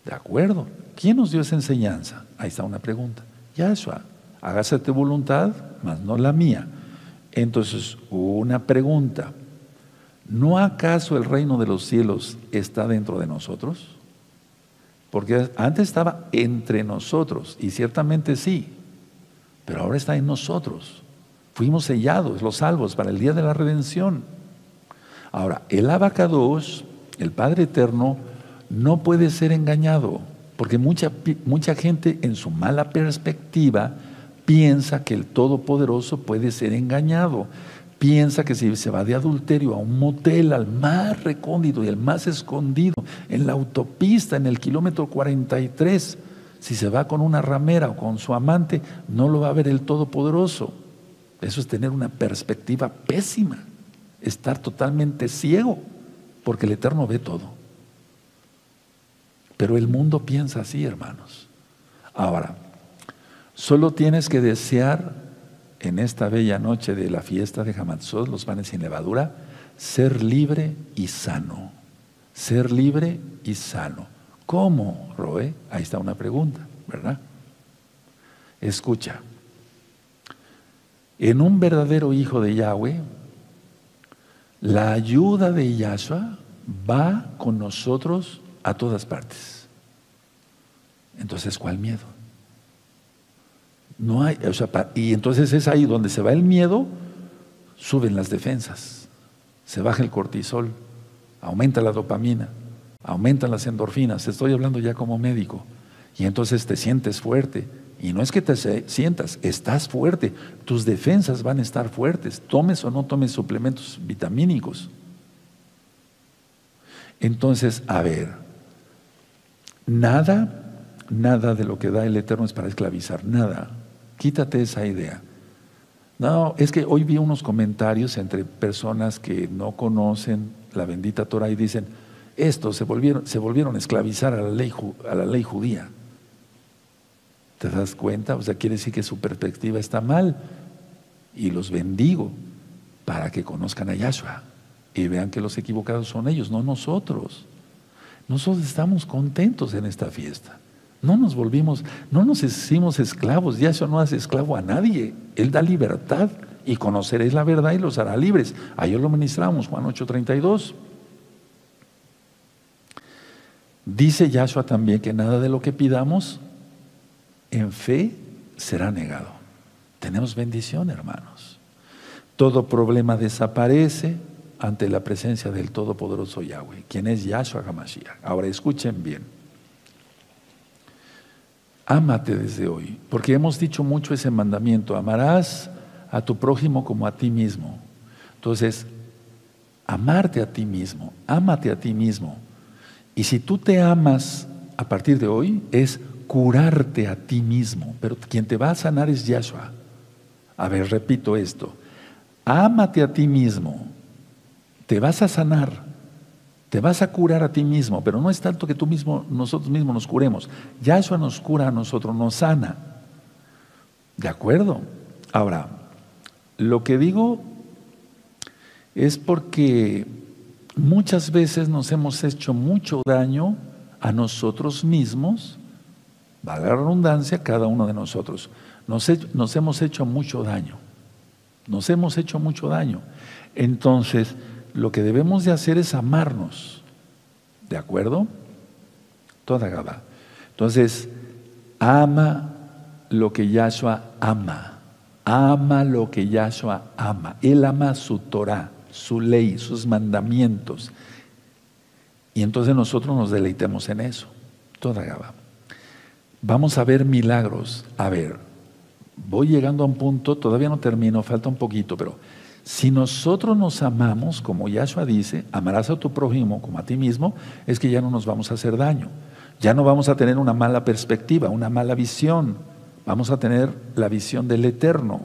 ¿De acuerdo? ¿Quién nos dio esa enseñanza? Ahí está una pregunta. Yahshua, hágase tu voluntad, mas no la mía. Entonces, una pregunta. ¿No acaso el reino de los cielos está dentro de nosotros? Porque antes estaba entre nosotros, y ciertamente sí, pero ahora está en nosotros. Fuimos sellados, los salvos, para el día de la redención. Ahora, el Abacados, el Padre Eterno, no puede ser engañado, porque mucha gente en su mala perspectiva piensa que el Todopoderoso puede ser engañado. Piensa que si se va de adulterio a un motel, al más recóndito y el más escondido, en la autopista, en el kilómetro 43, si se va con una ramera o con su amante, no lo va a ver el Todopoderoso. Eso es tener una perspectiva pésima, estar totalmente ciego, porque el Eterno ve todo. Pero el mundo piensa así, hermanos. Ahora, solo tienes que desear en esta bella noche de la fiesta de Hamatzot, los panes sin levadura, ser libre y sano. Ser libre y sano. ¿Cómo, Roe? Ahí está una pregunta, ¿verdad? Escucha. En un verdadero hijo de Yahweh, la ayuda de Yahshua va con nosotros a todas partes. Entonces, ¿cuál miedo? No hay, y entonces es ahí donde se va el miedo, suben las defensas, se baja el cortisol, aumenta la dopamina, aumentan las endorfinas. Estoy hablando ya como médico. Y entonces te sientes fuerte. Y no es que te sientas, estás fuerte. Tus defensas van a estar fuertes, tomes o no tomes suplementos vitamínicos. Entonces, a ver, nada de lo que da el Eterno es para esclavizar, nada. Quítate esa idea. No, es que hoy vi unos comentarios entre personas que no conocen la bendita Torah y dicen, estos se volvieron a esclavizar a la ley judía. ¿Te das cuenta? O sea, quiere decir que su perspectiva está mal. Y los bendigo para que conozcan a Yahshua y vean que los equivocados son ellos, no nosotros. Nosotros estamos contentos en esta fiesta. No nos hicimos esclavos. Yahshua no hace esclavo a nadie. Él da libertad y conoceréis la verdad y los hará libres. Ayer lo ministramos, Juan 8:32. Dice Yahshua también que nada de lo que pidamos en fe será negado. Tenemos bendición, hermanos. Todo problema desaparece ante la presencia del Todopoderoso Yahweh, quien es Yahshua HaMashiach. Ahora escuchen bien. Ámate desde hoy, porque hemos dicho mucho ese mandamiento, amarás a tu prójimo como a ti mismo. Entonces, amarte a ti mismo, ámate a ti mismo. Y si tú te amas a partir de hoy, es curarte a ti mismo, pero quien te va a sanar es Yahshua. A ver, repito esto, ámate a ti mismo, te vas a sanar. Te vas a curar a ti mismo, pero no es tanto que nosotros mismos nos curemos. Yahshua nos cura a nosotros, nos sana. ¿De acuerdo? Ahora, lo que digo es porque muchas veces nos hemos hecho mucho daño a nosotros mismos, valga la redundancia, cada uno de nosotros. Nos hemos hecho mucho daño. Nos hemos hecho mucho daño. Entonces, lo que debemos de hacer es amarnos, ¿de acuerdo? Toda Gabá. Entonces, ama lo que Yahshua ama. Ama lo que Yahshua ama. Él ama su Torah, su ley, sus mandamientos. Y entonces nosotros nos deleitemos en eso. Toda Gabá. Vamos a ver milagros. A ver, voy llegando a un punto, todavía no termino, falta un poquito, pero Si nosotros nos amamos, como Yahshua dice, amarás a tu prójimo como a ti mismo, es que ya no nos vamos a hacer daño. Ya no vamos a tener una mala perspectiva, una mala visión. Vamos a tener la visión del Eterno.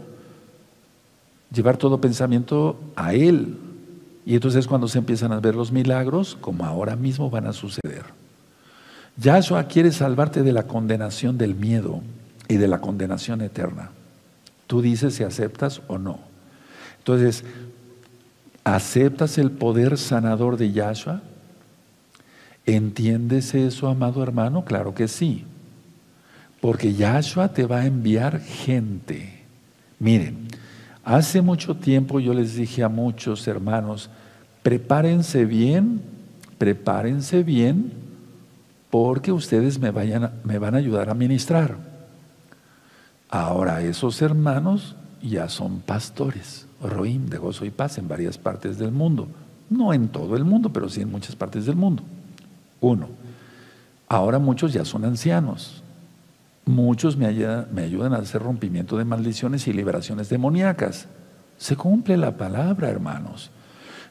Llevar todo pensamiento a Él. Y entonces cuando se empiezan a ver los milagros, como ahora mismo van a suceder. Yahshua quiere salvarte de la condenación del miedo y de la condenación eterna. Tú dices si aceptas o no. Entonces, ¿aceptas el poder sanador de Yahshua? ¿Entiendes eso, amado hermano? Claro que sí. Porque Yahshua te va a enviar gente. Miren, hace mucho tiempo yo les dije a muchos hermanos, prepárense bien, porque ustedes me van a ayudar a ministrar. Ahora esos hermanos ya son pastores, Roim de Gozo y Paz en varias partes del mundo. No en todo el mundo, pero sí en muchas partes del mundo. Uno, ahora muchos ya son ancianos. Muchos me ayudan a hacer rompimiento de maldiciones y liberaciones demoníacas. Se cumple la palabra, hermanos.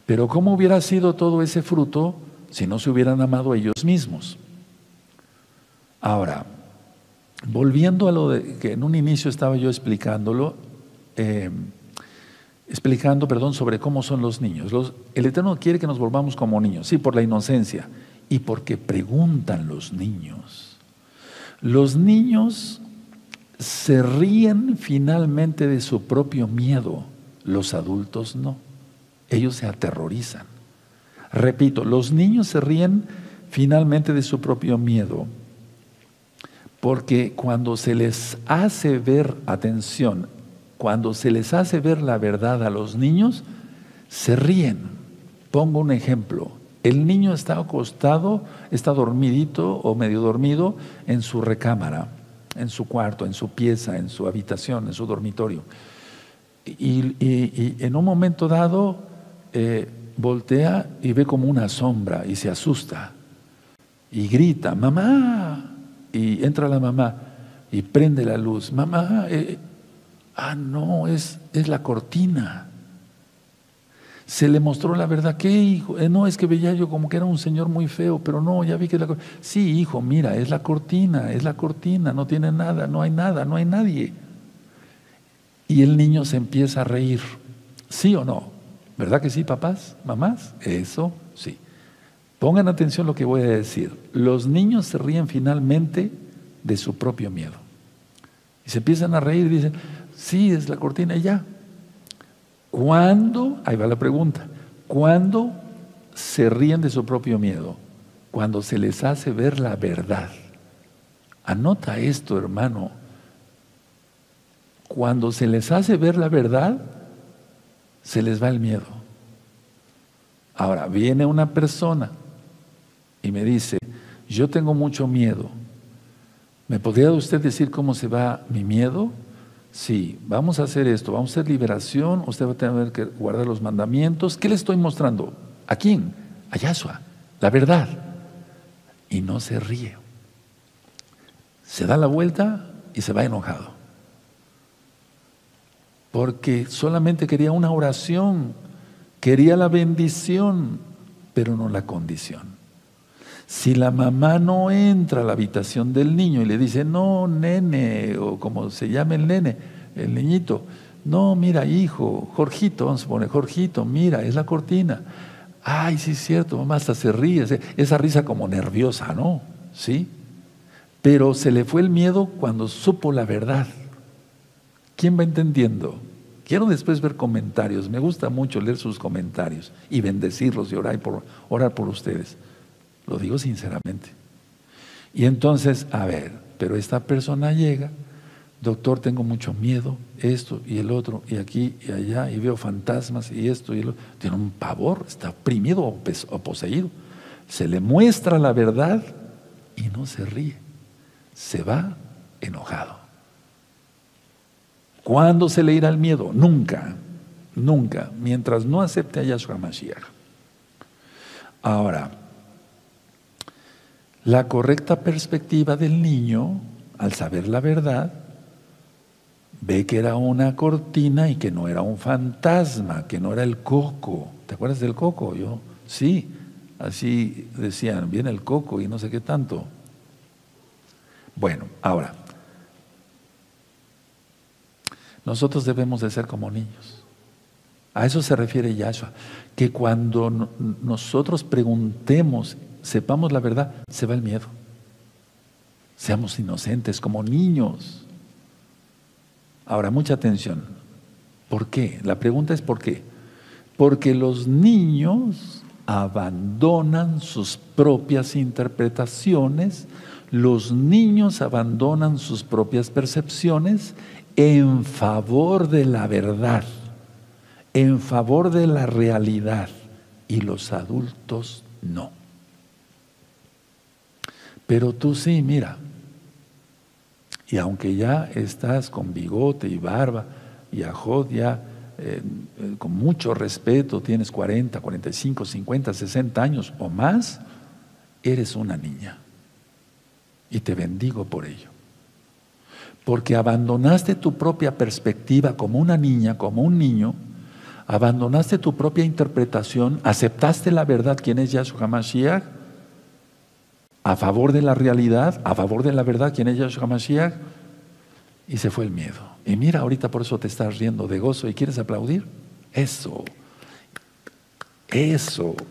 Pero ¿cómo hubiera sido todo ese fruto si no se hubieran amado a ellos mismos? Ahora, volviendo a lo que en un inicio estaba yo explicando, sobre cómo son los niños. El Eterno quiere que nos volvamos como niños, sí, por la inocencia y porque preguntan los niños. Los niños se ríen finalmente de su propio miedo, los adultos no. Ellos se aterrorizan. Repito, los niños se ríen finalmente de su propio miedo, porque cuando se les hace ver, atención, cuando se les hace ver la verdad a los niños, se ríen. Pongo un ejemplo. El niño está acostado, está dormidito o medio dormido en su recámara, en su cuarto, en su pieza, en su habitación, en su dormitorio. Y en un momento dado voltea y ve como una sombra y se asusta. Y grita, mamá. Y entra la mamá y prende la luz. Mamá, no, es la cortina. Se le mostró la verdad. ¿Qué, hijo? No, es que veía yo como que era un señor muy feo, pero no, ya vi que es la cortina. Sí, hijo, mira, es la cortina, no tiene nada, no hay nada, no hay nadie. Y el niño se empieza a reír. ¿Sí o no? ¿Verdad que sí, papás, mamás? Eso sí. Pongan atención a lo que voy a decir. Los niños se ríen finalmente de su propio miedo. Y se empiezan a reír y dicen, sí, es la cortina y ya. ¿Cuándo? Ahí va la pregunta. ¿Cuándo se ríen de su propio miedo? Cuando se les hace ver la verdad. Anota esto, hermano. Cuando se les hace ver la verdad, se les va el miedo. Ahora, viene una persona y me dice, yo tengo mucho miedo. ¿Me podría usted decir cómo se va mi miedo? Sí, vamos a hacer esto, vamos a hacer liberación, usted va a tener que guardar los mandamientos. ¿Qué le estoy mostrando? ¿A quién? A Yahshua, la verdad. Y no se ríe. Se da la vuelta y se va enojado. Porque solamente quería una oración, quería la bendición, pero no la condición. Si la mamá no entra a la habitación del niño y le dice, no, nene, o como se llame el nene, el niñito, no, mira, hijo, Jorgito, vamos a poner, Jorgito, mira, es la cortina. Ay, sí es cierto, mamá hasta se ríe, esa risa como nerviosa, ¿no? ¿Sí? Pero se le fue el miedo cuando supo la verdad. ¿Quién va entendiendo? Quiero después ver comentarios, me gusta mucho leer sus comentarios y bendecirlos y orar por ustedes. Lo digo sinceramente. Y entonces, a ver, pero esta persona llega, doctor, tengo mucho miedo, esto y el otro, y aquí y allá, y veo fantasmas y esto y el otro. Tiene un pavor, está oprimido o poseído. Se le muestra la verdad y no se ríe, se va enojado. ¿Cuándo se le irá el miedo? Nunca, nunca, mientras no acepte a Yahshua Mashiach. Ahora, la correcta perspectiva del niño, al saber la verdad, ve que era una cortina y que no era un fantasma, que no era el coco. ¿Te acuerdas del coco? Yo, sí, así decían, viene el coco y no sé qué tanto. Bueno, ahora, nosotros debemos de ser como niños. A eso se refiere Yahshua, que cuando nosotros preguntemos, sepamos la verdad, se va el miedo. Seamos inocentes como niños. Ahora, mucha atención. ¿Por qué? La pregunta es ¿por qué? Porque los niños abandonan sus propias interpretaciones, los niños abandonan sus propias percepciones en favor de la verdad, en favor de la realidad, y los adultos no. Pero tú sí, mira, y aunque ya estás con bigote y barba, y ajod ya con mucho respeto, tienes 40, 45, 50, 60 años o más, eres una niña. Y te bendigo por ello. Porque abandonaste tu propia perspectiva como una niña, como un niño, abandonaste tu propia interpretación, aceptaste la verdad, quién es Yahshua HaMashiach, a favor de la realidad, a favor de la verdad, quién es Yahshua HaMashiach, y se fue el miedo. Y mira, ahorita por eso te estás riendo de gozo y quieres aplaudir. Eso,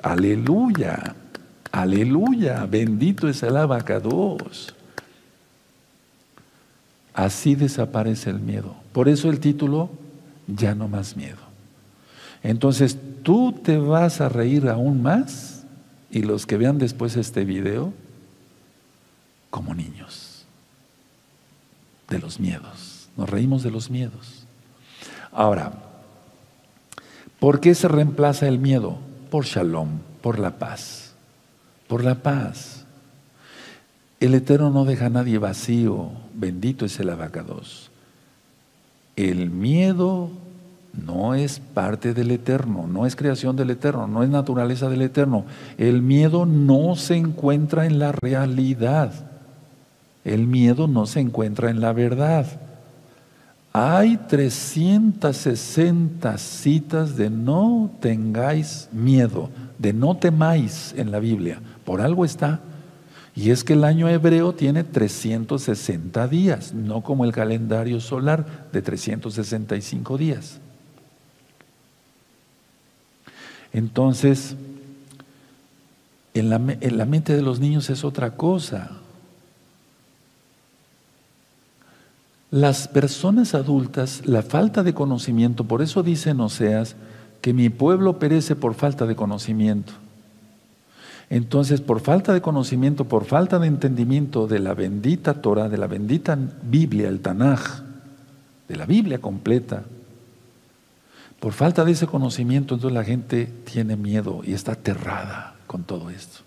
aleluya, aleluya, bendito es el Abacados. Así desaparece el miedo. Por eso el título, ya no más miedo. Entonces tú te vas a reír aún más, y los que vean después este video, como niños, de los miedos. Nos reímos de los miedos. Ahora, ¿por qué se reemplaza el miedo? Por Shalom, por la paz. Por la paz. El Eterno no deja a nadie vacío. Bendito es el Abacados. El miedo no es parte del Eterno, no es creación del Eterno, no es naturaleza del Eterno. El miedo no se encuentra en la realidad. El miedo no se encuentra en la verdad. Hay 360 citas de no tengáis miedo, de no temáis en la Biblia. Por algo está. Y es que el año hebreo tiene 360 días, no como el calendario solar de 365 días. Entonces, en la mente de los niños es otra cosa. Las personas adultas, la falta de conocimiento, por eso dice en Oseas que mi pueblo perece por falta de conocimiento. Entonces, por falta de conocimiento, por falta de entendimiento de la bendita Torah, de la bendita Biblia, el Tanaj, de la Biblia completa, por falta de ese conocimiento, entonces la gente tiene miedo y está aterrada con todo esto.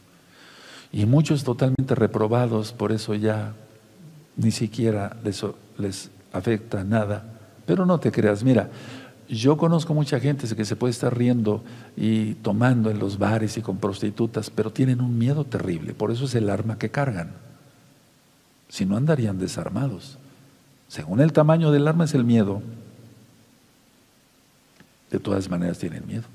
Y muchos totalmente reprobados, por eso ya ni siquiera les afecta nada. Pero no te creas, mira, yo conozco mucha gente que se puede estar riendo y tomando en los bares y con prostitutas, pero tienen un miedo terrible, por eso es el arma que cargan. Si no, andarían desarmados. Según el tamaño del arma es el miedo. De todas maneras tienen miedo.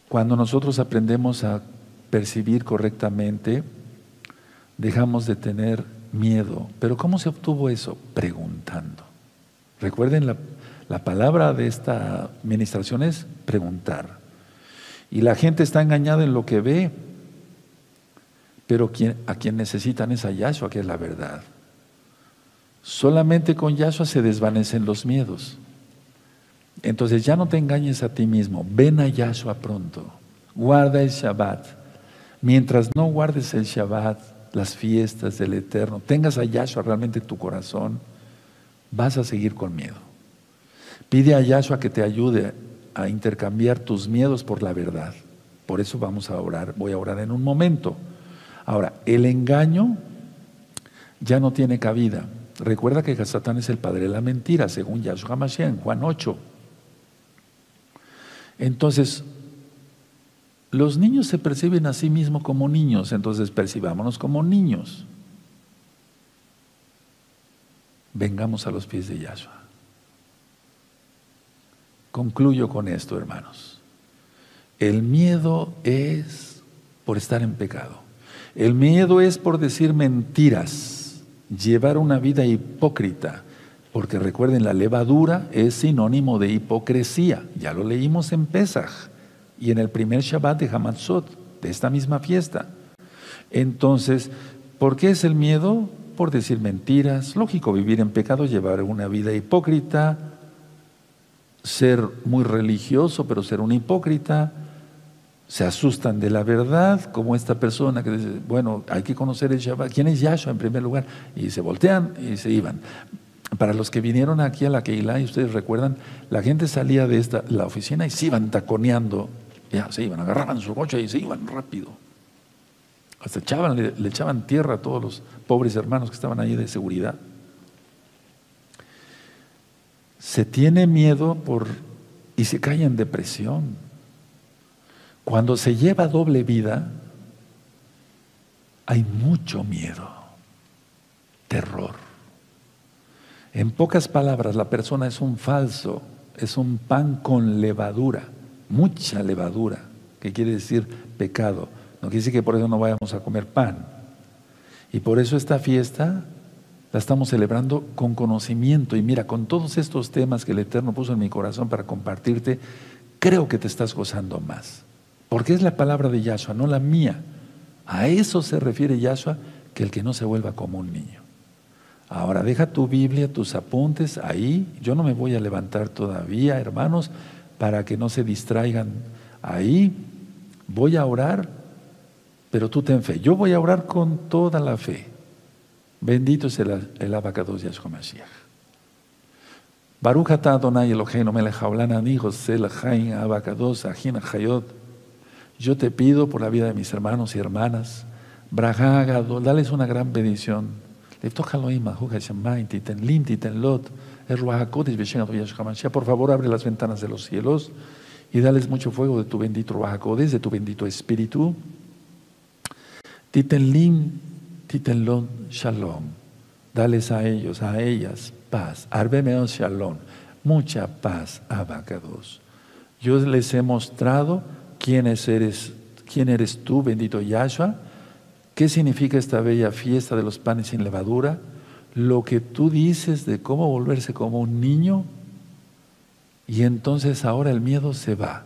Cuando nosotros aprendemos a percibir correctamente, dejamos de tener miedo. ¿Pero cómo se obtuvo eso? Preguntando. Recuerden, la palabra de esta administración es preguntar. Y la gente está engañada en lo que ve, pero a quien necesitan es a Yahshua, que es la verdad. Solamente con Yahshua se desvanecen los miedos. Entonces ya no te engañes a ti mismo, ven a Yahshua pronto, guarda el Shabbat. Mientras no guardes el Shabbat, las fiestas del Eterno, tengas a Yahshua realmente en tu corazón, vas a seguir con miedo. Pide a Yahshua que te ayude a intercambiar tus miedos por la verdad. Por eso vamos a orar, voy a orar en un momento. Ahora, el engaño ya no tiene cabida. Recuerda que Satán es el padre de la mentira, según Yahshua HaMashiach en Juan 8. Entonces, los niños se perciben a sí mismos como niños, entonces percibámonos como niños. vengamos a los pies de Yahshua. Concluyo con esto, hermanos. El miedo es por estar en pecado. El miedo es por decir mentiras, llevar una vida hipócrita, porque recuerden, la levadura es sinónimo de hipocresía. Ya lo leímos en Pesaj y en el primer Shabbat de Hamatzot, de esta misma fiesta. Entonces, ¿por qué es el miedo? Por decir mentiras. Lógico, vivir en pecado, llevar una vida hipócrita, ser muy religioso, pero ser un hipócrita. Se asustan de la verdad, como esta persona que dice, bueno, hay que conocer el Shabbat. ¿Quién es Yahshua en primer lugar? Y se voltean y se iban. Para los que vinieron aquí a la Keilah, y ustedes recuerdan, la gente salía de la oficina y se iban taconeando. Ya, se iban, agarraban su coche y se iban rápido. Hasta le echaban tierra a todos los pobres hermanos que estaban ahí de seguridad. Se tiene miedo y se cae en depresión. Cuando se lleva doble vida, hay mucho miedo, terror. En pocas palabras, la persona es un falso, es un pan con levadura, mucha levadura, que quiere decir pecado. No quiere decir que por eso no vayamos a comer pan. Y por eso esta fiesta la estamos celebrando con conocimiento. Y mira, con todos estos temas que el Eterno puso en mi corazón para compartirte, creo que te estás gozando más. Porque es la palabra de Yahshua, no la mía. A eso se refiere Yahshua, que el que no se vuelva como un niño. Ahora deja tu Biblia, tus apuntes ahí. Yo no me voy a levantar todavía, hermanos, para que no se distraigan ahí. Voy a orar, pero tú ten fe. Yo voy a orar con toda la fe. Bendito es el abacados Yahshua Mashiach. Baruch atah Adonai Eloheinu melech haolam ani josé l'chaim abacados ajin hayot. Yo te pido por la vida de mis hermanos y hermanas, Brajá Gadol, dales una gran bendición. Por favor, abre las ventanas de los cielos y dales mucho fuego de tu bendito Ruach HaKodesh, de tu bendito Espíritu. Titenlim, titenlon shalom. Dales a ellos, a ellas, paz. Arbemeon shalom. Mucha paz, abacados. Yo les he mostrado quién eres tú, bendito Yahshua. ¿Qué significa esta bella fiesta de los panes sin levadura? Lo que tú dices de cómo volverse como un niño. Y entonces ahora el miedo se va.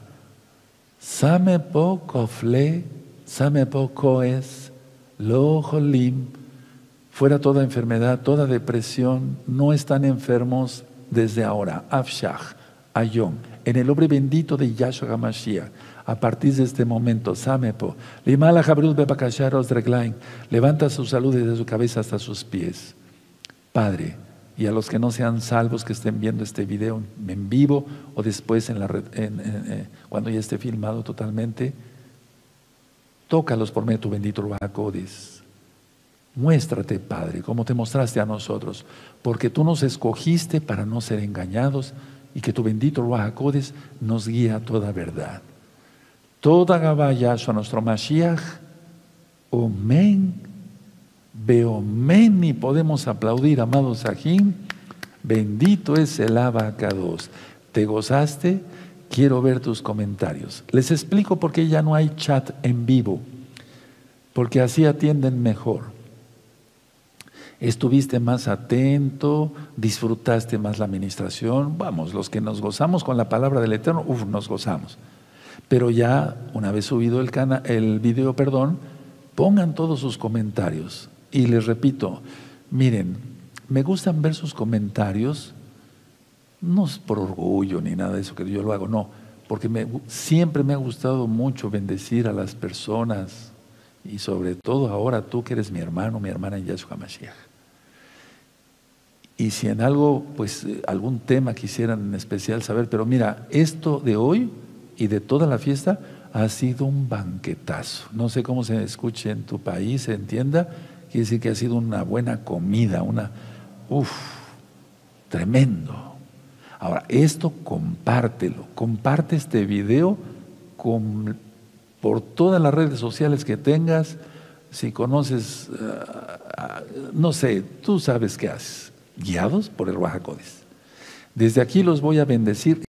Samepo kofle, samepo koes, lo jolim. Fuera toda enfermedad, toda depresión. No están enfermos desde ahora. Afshach, ayom. En el nombre bendito de Yahshua HaMashiach. A partir de este momento, Samepo, Limala Jabrut Bebakasharos Dreglain, levanta su salud desde su cabeza hasta sus pies. Padre, y a los que no sean salvos que estén viendo este video en vivo o después en la red, cuando ya esté filmado totalmente, tócalos por medio de tu bendito Ruach HaKodesh. Muéstrate, Padre, como te mostraste a nosotros, porque tú nos escogiste para no ser engañados y que tu bendito Ruach HaKodesh nos guía a toda verdad. Toda Gabá Yahshua, nuestro Mashiach, Omen, Beomen, y podemos aplaudir, amados Sahim. Bendito es el abacados. ¿Te gozaste? Quiero ver tus comentarios. Les explico por qué ya no hay chat en vivo, porque así atienden mejor. Estuviste más atento, disfrutaste más la administración. Vamos, los que nos gozamos con la palabra del Eterno, nos gozamos. Pero ya, una vez subido el video, pongan todos sus comentarios. Y les repito, miren, me gustan ver sus comentarios, no es por orgullo ni nada de eso que yo lo hago, no, porque siempre me ha gustado mucho bendecir a las personas y sobre todo ahora tú que eres mi hermano, mi hermana en Yahshua HaMashiach. Y si en algo, pues algún tema quisieran en especial saber, pero mira, esto de hoy y de toda la fiesta ha sido un banquetazo. No sé cómo se escuche en tu país, se entienda, quiere decir que ha sido una buena comida, tremendo. Ahora, esto compártelo, comparte este video por todas las redes sociales que tengas. Si conoces, no sé, tú sabes qué haces. guiados por el Ruaj HaKodesh. Desde aquí los voy a bendecir.